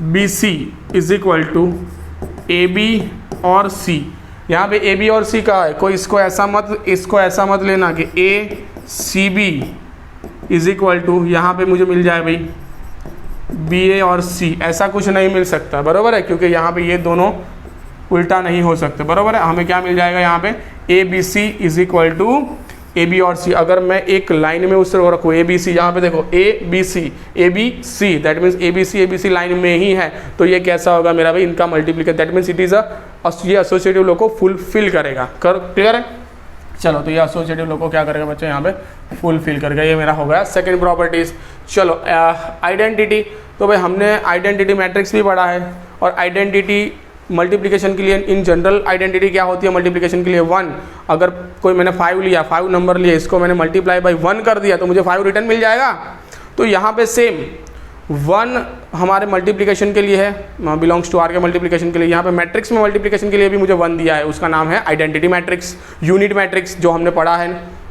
B C is equal to A B और सी। यहाँ पे ए बी और सी का है, कोई इसको ऐसा मत लेना कि A C B is equal to यहाँ पे मुझे मिल जाए भाई बी ए और सी, ऐसा कुछ नहीं मिल सकता, बरोबर है, क्योंकि यहाँ पे ये दोनों उल्टा नहीं हो सकते, बरोबर है। हमें क्या मिल जाएगा यहाँ पे, A B C is equal to A B और सी। अगर मैं एक लाइन में उससे रखूँ ए बी सी, यहाँ पे देखो A B C that means A B C line में ही है, तो ये कैसा होगा मेरा भाई, इनका multiplication, that means it is ये एसोसिएटिव लॉ को फुलफिल करेगा। क्लियर है। चलो तो ये एसोसिएटिव लॉ को क्या करेगा बच्चे, यहाँ पे फुलफिल करेगा। ये मेरा हो गया सेकंड प्रॉपर्टीज। चलो आइडेंटिटी, तो भाई हमने आइडेंटिटी मैट्रिक्स भी पढ़ा है, और आइडेंटिटी मल्टीप्लिकेशन के लिए इन जनरल आइडेंटिटी क्या होती है मल्टीप्लिकेशन के लिए, 1। अगर कोई मैंने 5 लिया, 5 नंबर लिया, इसको मैंने मल्टीप्लाई बाई 1 कर दिया तो मुझे 5 रिटर्न मिल जाएगा। तो यहाँ पे सेम 1 हमारे मल्टीप्लिकेशन के लिए है, बिलोंग्स टू आर के मल्टीप्लिकेशन के लिए। यहाँ पे मैट्रिक्स में मल्टीप्लिकेशन के लिए भी मुझे 1 दिया है, उसका नाम है आइडेंटिटी मैट्रिक्स, यूनिट मैट्रिक्स, जो हमने पढ़ा है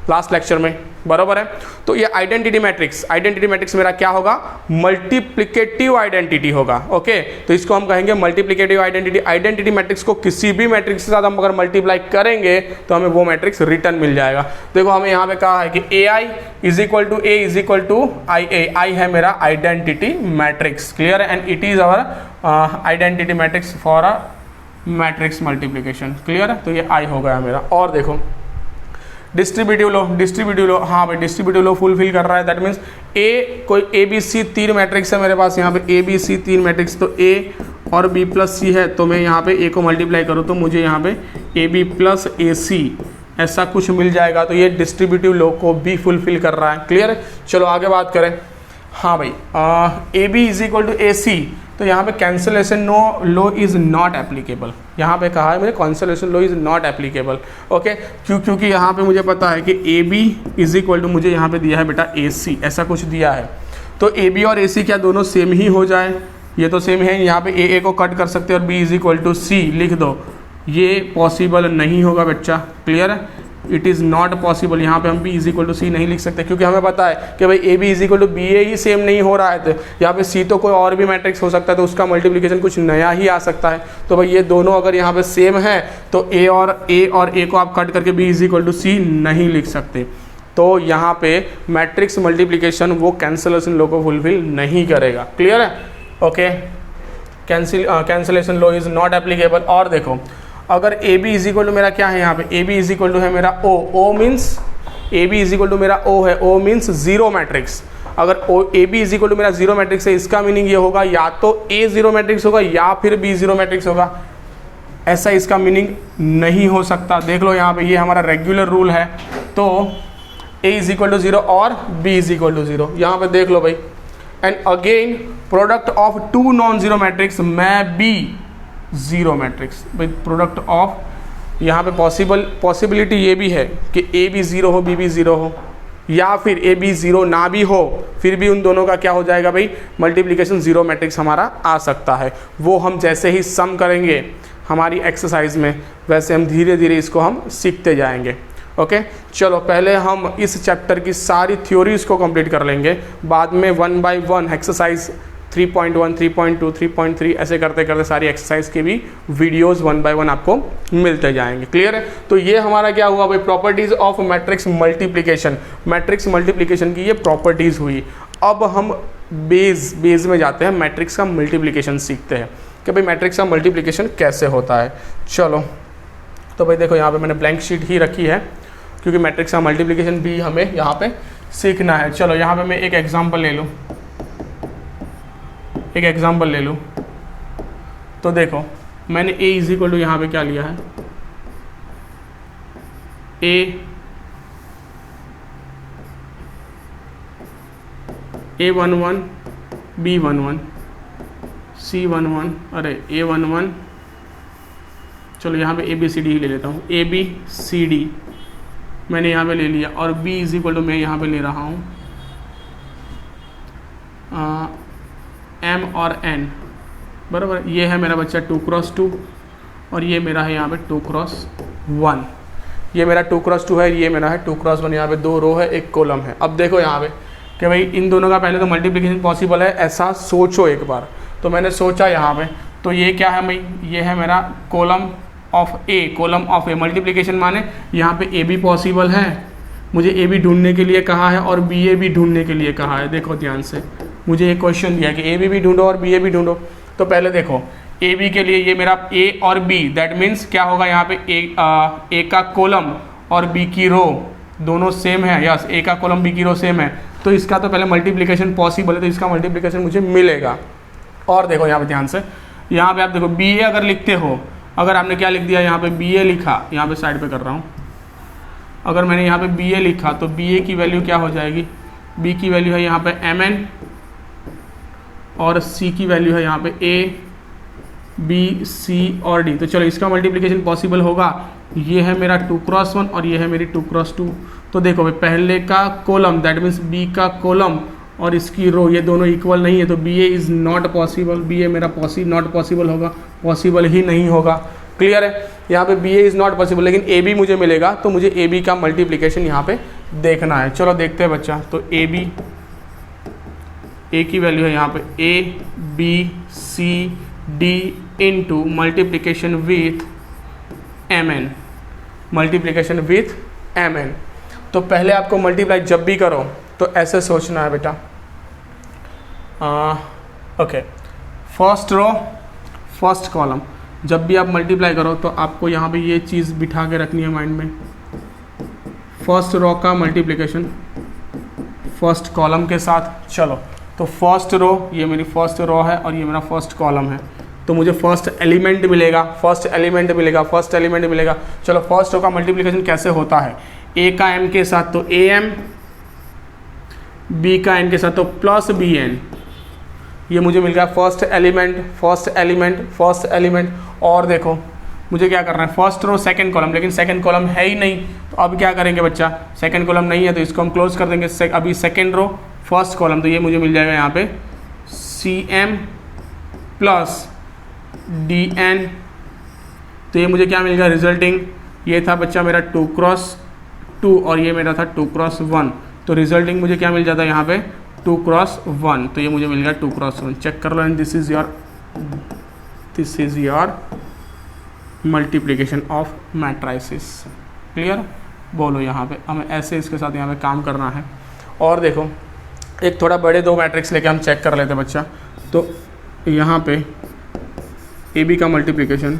लास्ट लेक्चर में, बराबर है। तो ये आइडेंटिटी मैट्रिक्स मेरा क्या होगा, मल्टीप्लिकेटिव आइडेंटिटी होगा। ओके, तो इसको हम कहेंगे मल्टीप्लिकेटिव आइडेंटिटी। आइडेंटिटी मैट्रिक्स को किसी भी मैट्रिक्स के साथ हम अगर मल्टीप्लाई करेंगे तो हमें वो मैट्रिक्स रिटर्न मिल जाएगा। देखो हमें यहाँ पे कहा है कि A I is equal to A is equal to I A, I है मेरा आइडेंटिटी मैट्रिक्स। क्लियर है, and it is our identity matrix for a matrix multiplication. Clear है, तो ये आई हो गया मेरा। और देखो डिस्ट्रीब्यूटिव लो, हाँ भाई डिस्ट्रीब्यूटिव लो फुलफिल कर रहा है, दैट मीन्स कोई ए बी सी 3 मैट्रिक्स है मेरे पास, यहाँ पे ए बी सी 3 मैट्रिक्स, तो ए और बी प्लस सी है, तो मैं यहाँ पे ए को मल्टीप्लाई करूँ तो मुझे यहाँ पे ए बी प्लस ए सी ऐसा कुछ मिल जाएगा। तो ये डिस्ट्रीब्यूटिव लो को भी फुलफिल कर रहा है। क्लियर है, चलो आगे बात करें। हाँ भाई A B is equal to A C, तो यहाँ पे cancellation law is not applicable. यहाँ पे कहा है मेरे cancellation law is not applicable. Okay, क्योंकि यहाँ पे मुझे पता है कि A B is equal to मुझे यहाँ पे दिया है बेटा ए सी, ऐसा कुछ दिया है। तो ए बी और ए सी क्या दोनों सेम ही हो जाए, ये तो सेम है। यहाँ पे ए को कट कर सकते हैं और बी इज इक्वल टू सी लिख दो, ये पॉसिबल नहीं होगा बच्चा। क्लियर है, इट इज़ नॉट पॉसिबल। यहाँ पे हम B is equal to C नहीं लिख सकते, क्योंकि हमें पता है कि भाई A B is equal to B A ही सेम नहीं हो रहा है। तो यहाँ पे सी तो कोई और भी मैट्रिक्स हो सकता है, तो उसका मल्टीप्लिकेशन कुछ नया ही आ सकता है। तो भाई ये दोनों अगर यहाँ पे सेम है तो ए और ए को आप कट करके B is equal to C नहीं लिख सकते। तो यहाँ पे मैट्रिक्स मल्टीप्लिकेशन वो कैंसलेशन लो को फुलफिल नहीं करेगा। क्लियर है, okay, cancellation law is not applicable. और देखो अगर A B is equal to मेरा क्या है, यहाँ पे A B is equal to है मेरा O means A B is equal to मेरा ओ है, ओ मीन्स जीरो मैट्रिक्स। अगर A B is equal to मेरा जीरो मैट्रिक्स है, इसका मीनिंग ये होगा या तो ए जीरो मैट्रिक्स होगा या फिर बी जीरो मैट्रिक्स होगा। ऐसा इसका मीनिंग नहीं हो सकता। देख लो यहाँ पे ये हमारा रेगुलर रूल है, तो A is equal to zero और B is equal to zero. यहाँ पे देख लो भाई, and again product of two non zero matrix में बी जीरो मैट्रिक्स। भाई प्रोडक्ट ऑफ यहाँ पे पॉसिबिलिटी ये भी है कि ए भी 0 हो, बी भी 0 हो, या फिर ए बी 0 ना भी हो, फिर भी उन दोनों का क्या हो जाएगा भाई, मल्टीप्लिकेशन 0 मैट्रिक्स हमारा आ सकता है। वो हम जैसे ही सम करेंगे हमारी एक्सरसाइज में, वैसे हम धीरे धीरे इसको हम सीखते जाएंगे। ओके, चलो पहले हम इस चैप्टर की सारी थ्योरीज को कंप्लीट कर लेंगे, बाद में 1 बाय 1 एक्सरसाइज 3.1, 3.2, 3.3 ऐसे करते करते सारी एक्सरसाइज के भी वीडियोस 1 बाय 1 आपको मिलते जाएंगे। क्लियर है? तो ये हमारा क्या हुआ भाई, properties of matrix multiplication, matrix multiplication की ये प्रॉपर्टीज हुई। अब हम बेस में जाते हैं, मैट्रिक्स का मल्टीप्लिकेशन सीखते हैं कि भाई मैट्रिक्स का मल्टीप्लिकेशन कैसे होता है। चलो तो भाई देखो यहाँ पे मैंने ब्लैंक शीट ही रखी है क्योंकि मैट्रिक्स का मल्टीप्लिकेशन भी हमें यहाँ पे सीखना है। चलो यहाँ पे मैं एक एग्जांपल ले लूँ, तो देखो मैंने a इज इक्वल टू यहाँ पे क्या लिया है, a11 b11 c11, अरे a11, चलो यहाँ पे ए बी सी डी ही ले लेता हूँ, ए बी सी डी मैंने यहाँ पे ले लिया, और b इज इक्वल टू मैं यहाँ पे ले रहा हूँ m और n, बराबर। ये है मेरा बच्चा 2x2 और ये मेरा है यहाँ पे 2x1, ये मेरा 2x2 है, ये मेरा है 2x1। यहाँ पे 2 रो है, 1 कॉलम है। अब देखो यहाँ पे कि भाई इन दोनों का पहले तो मल्टीप्लिकेशन पॉसिबल है, ऐसा सोचो एक बार। तो मैंने सोचा यहाँ पे, तो ये क्या है भाई, ये है मेरा कॉलम ऑफ ए, मल्टीप्लिकेशन माने यहाँ पे ए भी पॉसिबल है, मुझे ए भी ढूंढने के लिए कहा है और बी ए भी ढूंढने के लिए कहा है। देखो ध्यान से, मुझे एक क्वेश्चन दिया कि ए बी भी ढूंढो और बी ए भी ढूंढो। तो पहले देखो ए बी के लिए ये मेरा ए और बी, दैट मीन्स क्या होगा यहाँ पे ए का कॉलम और बी की रो दोनों सेम है, यस, ए का कॉलम बी की रो सेम है, तो इसका तो पहले मल्टीप्लिकेशन पॉसिबल है, तो इसका मल्टीप्लिकेशन मुझे मिलेगा। और देखो यहाँ पे ध्यान से, यहाँ पे आप देखो बी ए अगर लिखते हो, अगर आपने क्या लिख दिया यहाँ पे बी ए लिखा, यहाँ पे साइड पे कर रहा हूँ, अगर मैंने यहाँ पे बी ए लिखा तो बी ए की वैल्यू क्या हो जाएगी, बी की वैल्यू है यहाँ पे एम एन और सी की वैल्यू है यहाँ पे ए बी सी और डी। तो चलो इसका मल्टीप्लिकेशन पॉसिबल होगा, ये है मेरा 2x1 और ये है मेरी 2x2। तो देखो भाई पहले का कॉलम दैट मीन्स बी का कॉलम और इसकी रो ये दोनों इक्वल नहीं है, तो B A is not possible, B A मेरा नॉट पॉसिबल होगा, पॉसिबल ही नहीं होगा। क्लियर है? यहाँ पे B A is not possible, लेकिन ए बी मुझे मिलेगा, तो मुझे ए बी का मल्टीप्लिकेशन यहाँ पे देखना है। चलो देखते हैं बच्चा, तो ए बी, ए की वैल्यू है यहाँ पे A B C D into multiplication with M N, multiplication with M N. तो पहले आपको मल्टीप्लाई जब भी करो तो ऐसे सोचना है बेटा, okay, first row first column, जब भी आप मल्टीप्लाई करो तो आपको यहाँ पे ये चीज़ बिठा के रखनी है माइंड में, फर्स्ट रो का मल्टीप्लिकेशन फर्स्ट कॉलम के साथ। चलो तो फर्स्ट रो, ये मेरी फर्स्ट रो है और ये मेरा फर्स्ट कॉलम है, तो मुझे फर्स्ट एलिमेंट मिलेगा, फर्स्ट एलिमेंट मिलेगा। चलो फर्स्ट रो का मल्टीप्लिकेशन कैसे होता है, ए का एम के साथ तो ए एम, बी का एन के साथ तो प्लस बी एन, ये मुझे मिल गया फर्स्ट एलिमेंट। और देखो मुझे क्या करना है, फर्स्ट रो सेकंड कॉलम, लेकिन सेकंड कॉलम है ही नहीं, तो अब क्या करेंगे बच्चा, सेकंड कॉलम नहीं है तो इसको हम क्लोज कर देंगे। अभी सेकंड रो फर्स्ट कॉलम, तो ये मुझे मिल जाएगा यहाँ पे C M plus D N, तो ये मुझे क्या मिल गया रिजल्टिंग, ये था बच्चा मेरा 2x2 और ये मेरा था 2x1, तो रिजल्टिंग मुझे क्या मिल जाता है यहाँ पे 2x1, तो ये मुझे मिल गया 2x1। चेक कर लो, and this is your multiplication of matrices. Clear? बोलो यहाँ पे हमें ऐसे इसके साथ यहाँ पे काम करना है। और देखो एक थोड़ा बड़े 2 मैट्रिक्स लेके हम चेक कर लेते हैं बच्चा, तो यहाँ पे ए बी का मल्टीप्लिकेशन,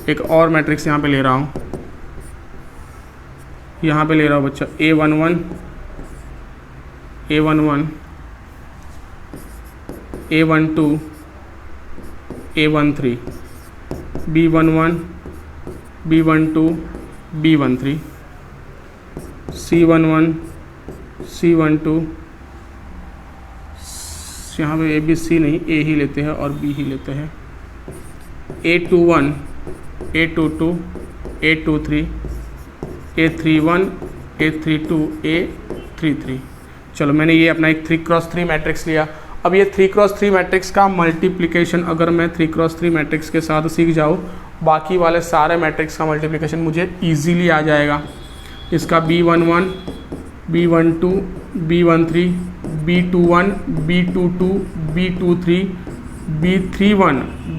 एक और मैट्रिक्स यहाँ पे ले रहा हूँ, यहाँ पे ले रहा हूँ बच्चा A11 A12 A13 B11 B12 B13 C11 C12, यहाँ पे A B C नहीं, A ही लेते हैं और B ही लेते हैं, A21 A22 A23 A31 A32 A33। चलो मैंने ये अपना एक 3x3 मैट्रिक्स लिया। अब ये 3x3 मैट्रिक्स का मल्टीप्लिकेशन अगर मैं 3x3 मैट्रिक्स के साथ सीख जाऊँ, बाकी वाले सारे मैट्रिक्स का मल्टीप्लिकेशन मुझे ईजीली आ जाएगा। इसका B11 B12 B13 B21 B22 B23 B31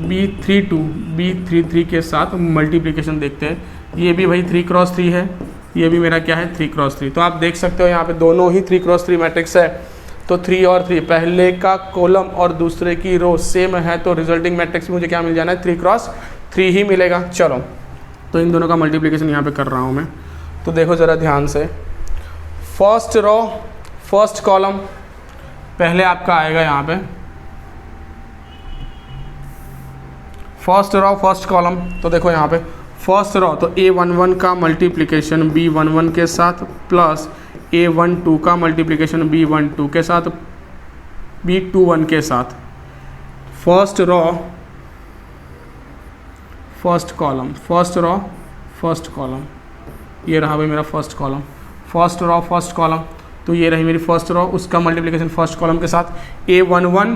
B32 B33 के साथ मल्टीप्लिकेशन देखते हैं। ये भी भाई 3x3 है, ये भी मेरा क्या है 3x3। तो आप देख सकते हो यहाँ पे दोनों ही 3x3 मैट्रिक्स है। तो 3 और 3, पहले का कॉलम और दूसरे की रो सेम है, तो रिजल्टिंग मैट्रिक्स मुझे क्या मिल जाना है 3x3 ही मिलेगा। चलो तो इन दोनों का मल्टीप्लिकेशन यहाँ पे कर रहा हूँ मैं। तो देखो ज़रा ध्यान से, फर्स्ट रो फर्स्ट कॉलम पहले आपका आएगा यहाँ पे फर्स्ट रो फर्स्ट कॉलम। तो देखो यहाँ पे फर्स्ट रो तो A11 का मल्टीप्लिकेशन B11 के साथ प्लस A12 का मल्टीप्लिकेशन B12 के साथ B21 के साथ। First row first column first row first column, ये रहा भाई मेरा first column. First row first column, तो ये रही मेरी फर्स्ट रो, उसका मल्टीप्लिकेशन फर्स्ट कॉलम के साथ A11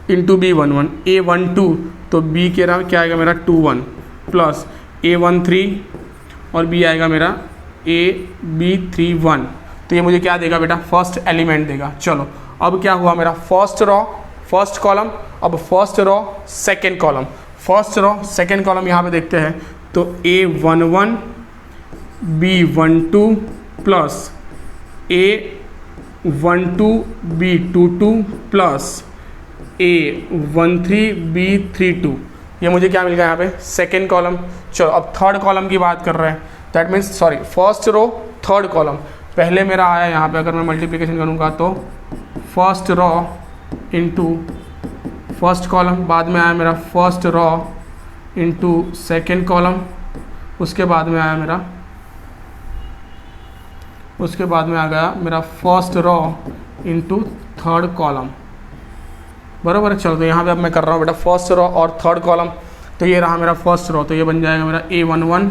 इंटू B11 A12, तो B के रहा क्या आएगा मेरा 21 प्लस A13 और B आएगा मेरा B31। तो ये मुझे क्या देगा बेटा फर्स्ट एलिमेंट देगा। चलो अब क्या हुआ मेरा फर्स्ट रो फर्स्ट कॉलम, अब first row second column. First row second column यहाँ पे देखते हैं, तो A11 B12 plus A12 B22 plus A13 B32, ये मुझे क्या मिल गया यहाँ पे सेकेंड कॉलम। चलो अब थर्ड कॉलम की बात कर रहे हैं, that means sorry first row third column. पहले मेरा आया यहाँ पे, अगर मैं मल्टीप्लिकेशन करूँगा तो first row into first column, बाद में आया मेरा first row into second column, उसके बाद में आ गया मेरा first row into third column. बराबर है। चलो तो यहाँ पे अब मैं कर रहा हूँ बेटा फर्स्ट रो और थर्ड कॉलम। तो ये रहा मेरा फर्स्ट रो, तो ये बन जाएगा मेरा A11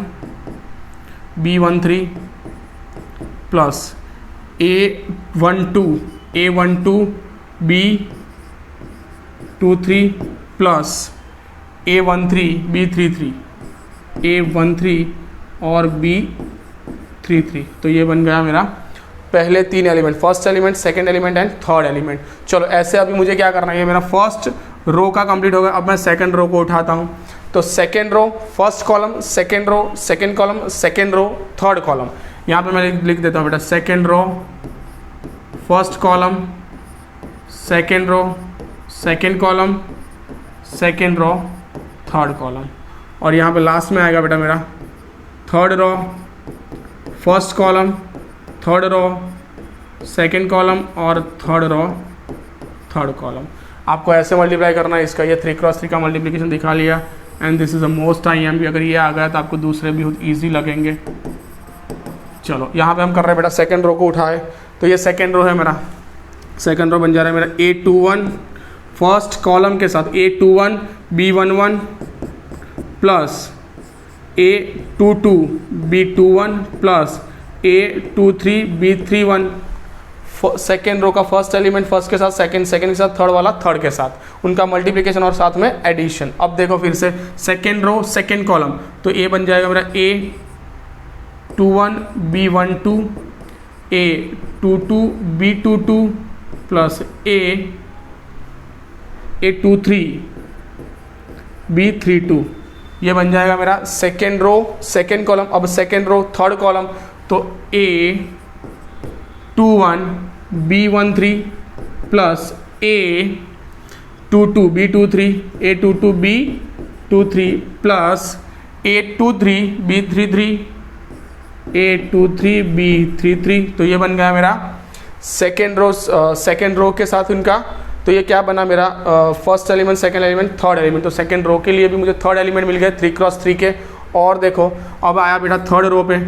B13 plus A12 B23 plus A13 B33 और B33। तो ये बन गया मेरा पहले 3 element, first element second element and third element. चलो ऐसे अभी मुझे क्या करना है, ये मेरा फर्स्ट रो का कंप्लीट हो गया। अब मैं सेकंड रो को उठाता हूँ, तो second row first column second row second column second row third column. यहाँ पे मैं लिख देता हूँ बेटा second row first column second row second column second row third column, और यहाँ पे लास्ट में आएगा बेटा मेरा third row first column third row second column और थर्ड रो थर्ड कॉलम। आपको ऐसे मल्टीप्लाई करना है। इसका ये 3x3 का मल्टीप्लिकेशन दिखा लिया, and this is the most IMP। अगर ये आ गया तो आपको दूसरे भी बहुत ईजी लगेंगे। चलो यहाँ पे हम कर रहे हैं बेटा सेकंड रो को उठाए, तो ये सेकंड रो है मेरा, सेकंड रो बन जा रहा है मेरा A21 फर्स्ट कॉलम के साथ A21 B11 plus A22 B21 plus A23 B31। Second row का फर्स्ट एलिमेंट फर्स्ट के साथ सेकेंड सेकेंड के साथ थर्ड वाला थर्ड के साथ, उनका मल्टीप्लिकेशन और साथ में एडिशन। अब देखो फिर से सेकेंड रो सेकेंड कॉलम, तो A बन जाएगा मेरा A21 B12 A22 B22 plus A23 B32। ये बन जाएगा मेरा सेकेंड रो सेकेंड कॉलम। अब सेकेंड रो थर्ड कॉलम, तो A21 B13 plus A22 B23 A22 B23 plus A23 B33 A23 B33। तो ये बन गया मेरा सेकेंड रो के साथ उनका। तो ये क्या बना मेरा first element second element third element. तो सेकेंड रो के लिए भी मुझे थर्ड एलिमेंट मिल गया 3x3 के। और देखो अब आया बेटा थर्ड रो पे,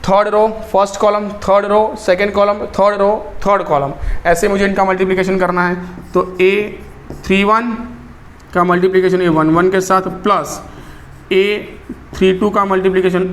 third row first column third row second column third row third column, ऐसे मुझे इनका मल्टीप्लिकेशन करना है। तो A31 का मल्टीप्लिकेशन A11 के साथ प्लस A3 2 का मल्टीप्लिकेशन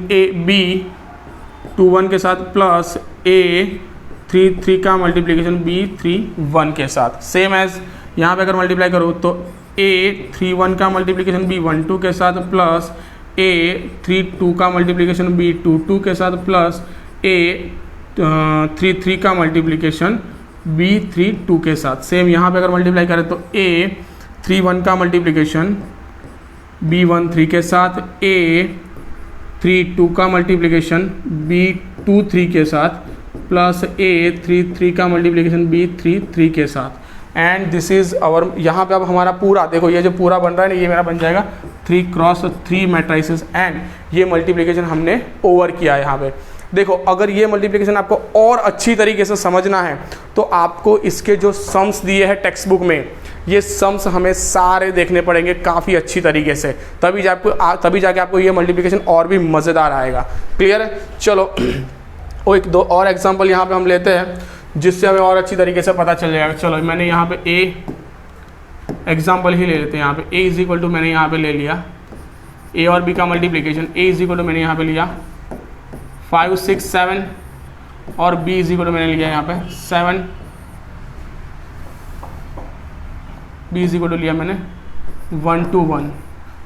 B2 1 के साथ प्लस A3 3 का मल्टीप्लिकेशन B3 1 के साथ, सेम एज यहाँ पे अगर मल्टीप्लाई करूँ तो A3 1 का मल्टीप्लिकेशन B1 2 के साथ प्लस A3 2 का मल्टीप्लिकेशन B2 2 के साथ प्लस A3 3 का मल्टीप्लिकेशन B3 2 के साथ। सेम यहाँ पे अगर मल्टीप्लाई करें तो A3 1 का मल्टीप्लिकेशन B1 3 के साथ, A3 2 का मल्टीप्लिकेशन B2 3 के साथ प्लस A3 3 का मल्टीप्लिकेशन B3 3 के साथ। एंड दिस इज़ आवर, यहाँ पे अब हमारा पूरा देखो ये जो पूरा बन रहा है ना, ये मेरा बन जाएगा 3x3 मैट्रिसेस। एंड ये मल्टीप्लिकेशन हमने ओवर किया है यहाँ पे। देखो अगर ये मल्टीप्लिकेशन आपको और अच्छी तरीके से समझना है तो आपको इसके जो सम्स दिए हैं टेक्स्ट बुक में, ये सम्स हमें सारे देखने पड़ेंगे काफ़ी अच्छी तरीके से, तभी जाके आपको ये मल्टीप्लिकेशन और भी मज़ेदार आएगा। क्लियर है? चलो और एक दो और एग्जांपल यहाँ पे हम लेते हैं जिससे हमें और अच्छी तरीके से पता चल जाएगा। चलो मैंने यहाँ पे A एग्जांपल ही ले लेते हैं। यहाँ पे A इज इक्वल टू मैंने यहाँ पे ले लिया A और B का multiplication, A is equal to मैंने यहाँ पे लिया 5 6 7 और B इज इक्वल टू मैंने लिया यहाँ पे 7, B इज इक्वल टू लिया मैंने 1 2 1।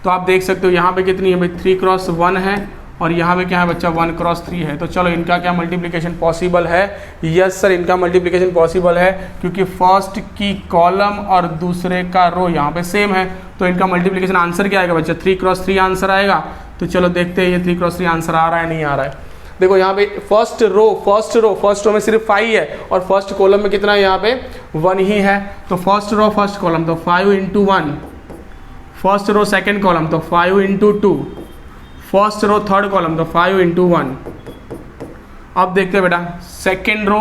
तो आप देख सकते हो यहाँ पे कितनी है भाई, 3x1 है और यहाँ पे क्या है बच्चा 1x3 है। तो चलो इनका क्या मल्टीप्लिकेशन पॉसिबल है? यस सर, इनका मल्टीप्लिकेशन पॉसिबल है क्योंकि फर्स्ट की कॉलम और दूसरे का रो यहाँ पे सेम है। तो इनका मल्टीप्लिकेशन आंसर क्या आएगा बच्चा? 3x3 आंसर आएगा। तो चलो देखते हैं ये 3x3 आंसर आ रहा है नहीं आ रहा है। देखो यहाँ पे फर्स्ट रो में सिर्फ 5 है और फर्स्ट कॉलम में कितना है? यहाँ पे 1 ही है। तो फर्स्ट रो फर्स्ट कॉलम तो 5 × 1, फर्स्ट रो सेकंड कॉलम तो 5 × 2, फर्स्ट रो थर्ड कॉलम तो 5 × 1। अब देखते हैं बेटा second row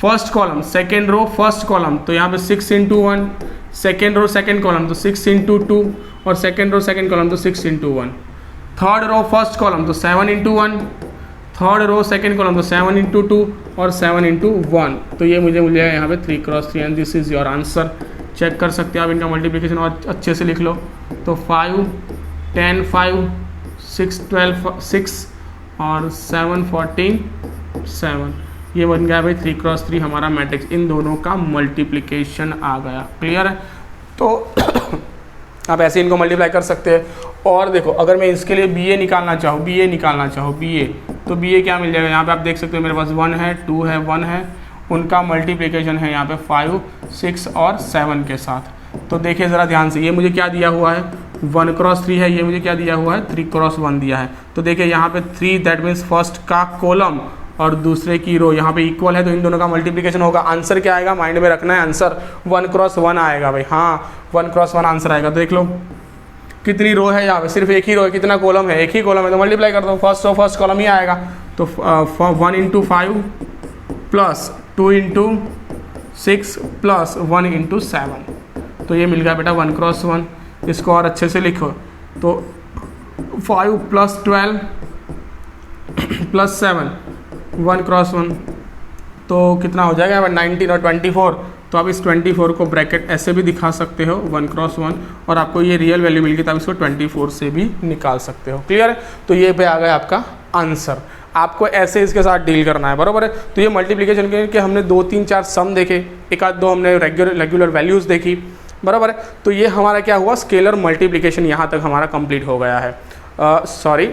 first column, second row first column तो यहाँ पे 6 × 1, सेकेंड रो सेकेंड कॉलम तो 6 × 2 और सेकेंड रो सेकेंड कॉलम तो 6 × 1। थर्ड रो फर्स्ट कॉलम तो 7 × 1, थर्ड रो सेकेंड कॉलम तो 7 × 2 और 7 × 1। तो ये मुझे मिल जाएगा यहाँ पे 3x3 and this is your answer. Check कर सकते हो आप इनका मल्टीप्लिकेशन और अच्छे से लिख लो। तो 5 10 5 6 12 6 और 7 14 7, ये बन गया भाई 3x3 हमारा मैट्रिक्स। इन दोनों का मल्टीप्लिकेशन आ गया। क्लियर है? तो आप ऐसे इनको मल्टीप्लाई कर सकते हैं। और देखो अगर मैं इसके लिए BA निकालना चाहूँ BA तो BA क्या मिल जाएगा? यहाँ पे आप देख सकते हो मेरे पास 1 है 2 है 1 है, उनका मल्टीप्लिकेशन है यहाँ पे 5 6 और 7 के साथ। तो देखिए ज़रा ध्यान से, ये मुझे क्या दिया हुआ है? 1x3 है, ये मुझे क्या दिया हुआ है? 3x1 दिया है। तो देखिए यहाँ पे 3 दैट मीन्स फर्स्ट का कॉलम और दूसरे की रो यहाँ पे इक्वल है, तो इन दोनों का मल्टीप्लिकेशन होगा। आंसर क्या आएगा? माइंड में रखना है, आंसर 1x1 आएगा भाई। हाँ 1x1 आंसर आएगा। तो देख लो कितनी रो है यहाँ पे, सिर्फ एक ही रो है, कितना कॉलम है? एक ही कॉलम है, तो मल्टीप्लाई करता हूँ फर्स्ट रो फर्स्ट कॉलम ही आएगा। तो 1 × 5 प्लस 2 × 6 प्लस 1 × 7। तो ये मिल गया बेटा 1x1। इसको और अच्छे से लिखो तो 5 + 12 + 7 1x1 तो कितना हो जाएगा? 19 और 24। तो आप इस 24 को ब्रैकेट ऐसे भी दिखा सकते हो 1x1 और आपको ये रियल वैल्यू मिल गई, तो आप इसको 24 से भी निकाल सकते हो। क्लियर है? तो ये पे आ गया आपका आंसर। आपको ऐसे इसके साथ डील करना है, बराबर है? तो ये मल्टीप्लिकेशन के हमने 2 3 4 सम देखे, एक आध दो हमने रेगुलर वैल्यूज़ देखी, बराबर है? तो ये हमारा क्या हुआ? स्केलर मल्टीप्लिकेशन यहाँ तक हमारा कंप्लीट हो गया है।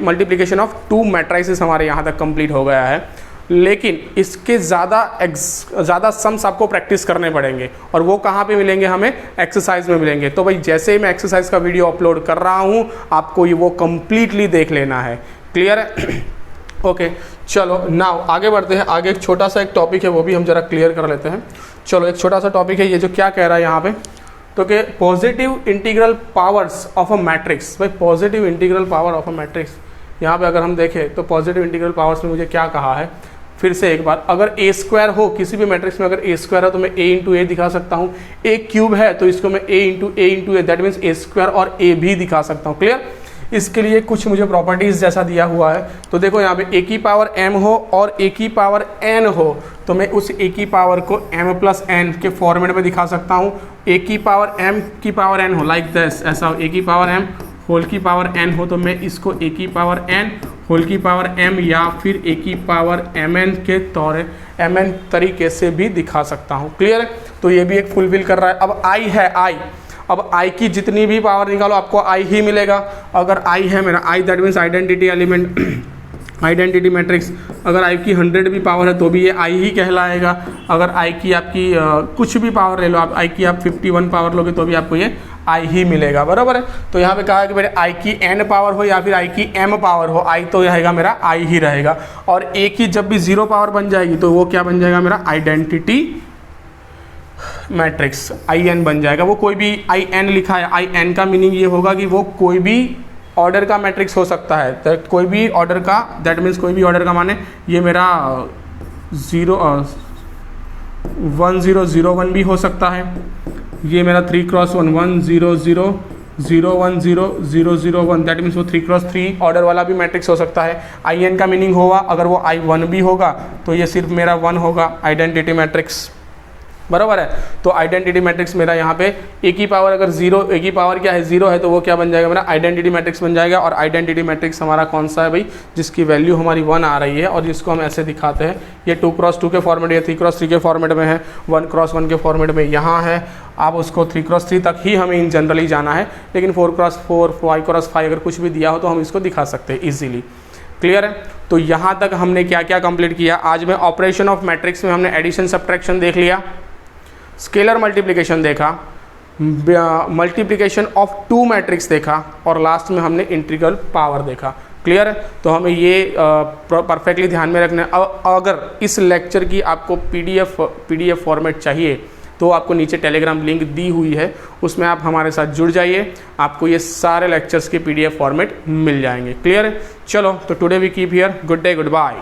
मल्टीप्लिकेशन ऑफ 2 मैट्रिसेस हमारे यहाँ तक कंप्लीट हो गया है। लेकिन इसके ज़्यादा सम्स आपको प्रैक्टिस करने पड़ेंगे और वो कहाँ पे मिलेंगे? हमें एक्सरसाइज में मिलेंगे। तो भाई जैसे ही मैं एक्सरसाइज का वीडियो अपलोड कर रहा हूँ आपको ये वो कम्प्लीटली देख लेना है। क्लियर है? ओके चलो नाउ आगे बढ़ते हैं। आगे एक छोटा सा एक टॉपिक है, वो भी हम जरा क्लियर कर लेते हैं। चलो एक छोटा सा टॉपिक है, ये जो क्या कह रहा है यहाँ पे, तो कि positive integral powers of a matrix. भाई positive integral power of a matrix, यहाँ पे अगर हम देखें तो पॉजिटिव इंटीग्रल पावर्स में मुझे क्या कहा है? फिर से एक बार, अगर A² हो किसी भी मैट्रिक्स में, अगर A² है तो मैं A × A दिखा सकता हूँ। A³ है तो इसको मैं A × A that means A² और A भी दिखा सकता हूँ। क्लियर? इसके लिए कुछ मुझे प्रॉपर्टीज़ जैसा दिया हुआ है। तो देखो यहाँ पे A⁻m हो और A⁻n हो, तो मैं उस A को m + n के फॉर्मेट में दिखा सकता हूँ। A⁻m⁻n हो लाइक दिस, ऐसा हो A⁻m होल की पावर n हो तो मैं इसको a की पावर n होल की पावर m या फिर a की पावर mn के mn तरीके से भी दिखा सकता हूँ। क्लियर है? तो ये भी एक फुलफिल कर रहा है। अब i है i, अब i की जितनी भी पावर निकालो आपको i ही मिलेगा। अगर i है मेरा i that means identity element identity matrix, अगर i की 100 भी पावर है तो भी ये i ही कहलाएगा। अगर i की आपकी कुछ भी पावर ले लो आप, i की आप 51 पावर लोगे तो भी आपको ये i ही मिलेगा, बराबर है। तो यहाँ पे कहा है कि मेरे i की n पावर हो या फिर i की m पावर हो, i तो रहेगा मेरा i ही रहेगा। और a की जब भी 0 पावर बन जाएगी तो वो क्या बन जाएगा मेरा आइडेंटिटी मैट्रिक्स in बन जाएगा। वो कोई भी in लिखा है, in का मीनिंग ये होगा कि वो कोई भी ऑर्डर का मैट्रिक्स हो सकता है। तो कोई भी ऑर्डर का, दैट मीन्स कोई भी ऑर्डर का माने ये मेरा 1001 भी हो सकता है, ये मेरा 3x1 1 0 0 0 1 0 0 0 1, दैट मीन्स वो 3x3 ऑर्डर वाला भी मैट्रिक्स हो सकता है। in का मीनिंग होगा अगर वो i1 भी होगा तो ये सिर्फ मेरा 1 होगा, आइडेंटिटी मैट्रिक्स, बराबर है। तो आइडेंटिटी मैट्रिक्स मेरा यहाँ पे a की पावर अगर 0, a की पावर क्या है 0 है तो वो क्या बन जाएगा मेरा आइडेंटिटी मैट्रिक्स बन जाएगा। और आइडेंटिटी मैट्रिक्स हमारा कौन सा है भाई, जिसकी वैल्यू हमारी 1 आ रही है और जिसको हम ऐसे दिखाते हैं, ये 2x2 के फॉर्मेट या 3x3 के फॉर्मेट में है, 1x1 के फॉर्मेट में यहाँ है। आप उसको 3x3 तक ही हमें इन जनरली जाना है, लेकिन 4x4 5x5 अगर कुछ भी दिया हो तो हम इसको दिखा सकते हैं ईजिली। क्लियर है? तो यहाँ तक हमने क्या क्या कंप्लीट किया आज में। ऑपरेशन ऑफ मैट्रिक्स में हमने एडिशन सब्ट्रैक्शन देख लिया, स्केलर मल्टीप्लिकेशन देखा, मल्टीप्लिकेशन ऑफ 2 मैट्रिक्स देखा और लास्ट में हमने इंटीग्रल पावर देखा। क्लियर है? तो हमें ये परफेक्टली ध्यान में रखना है। अगर इस लेक्चर की आपको पीडीएफ फॉर्मेट चाहिए तो आपको नीचे टेलीग्राम लिंक दी हुई है, उसमें आप हमारे साथ जुड़ जाइए, आपको ये सारे लेक्चर्स के पीडीएफ फॉर्मेट मिल जाएंगे। क्लियर है? चलो, तो today we keep here, good day, good bye.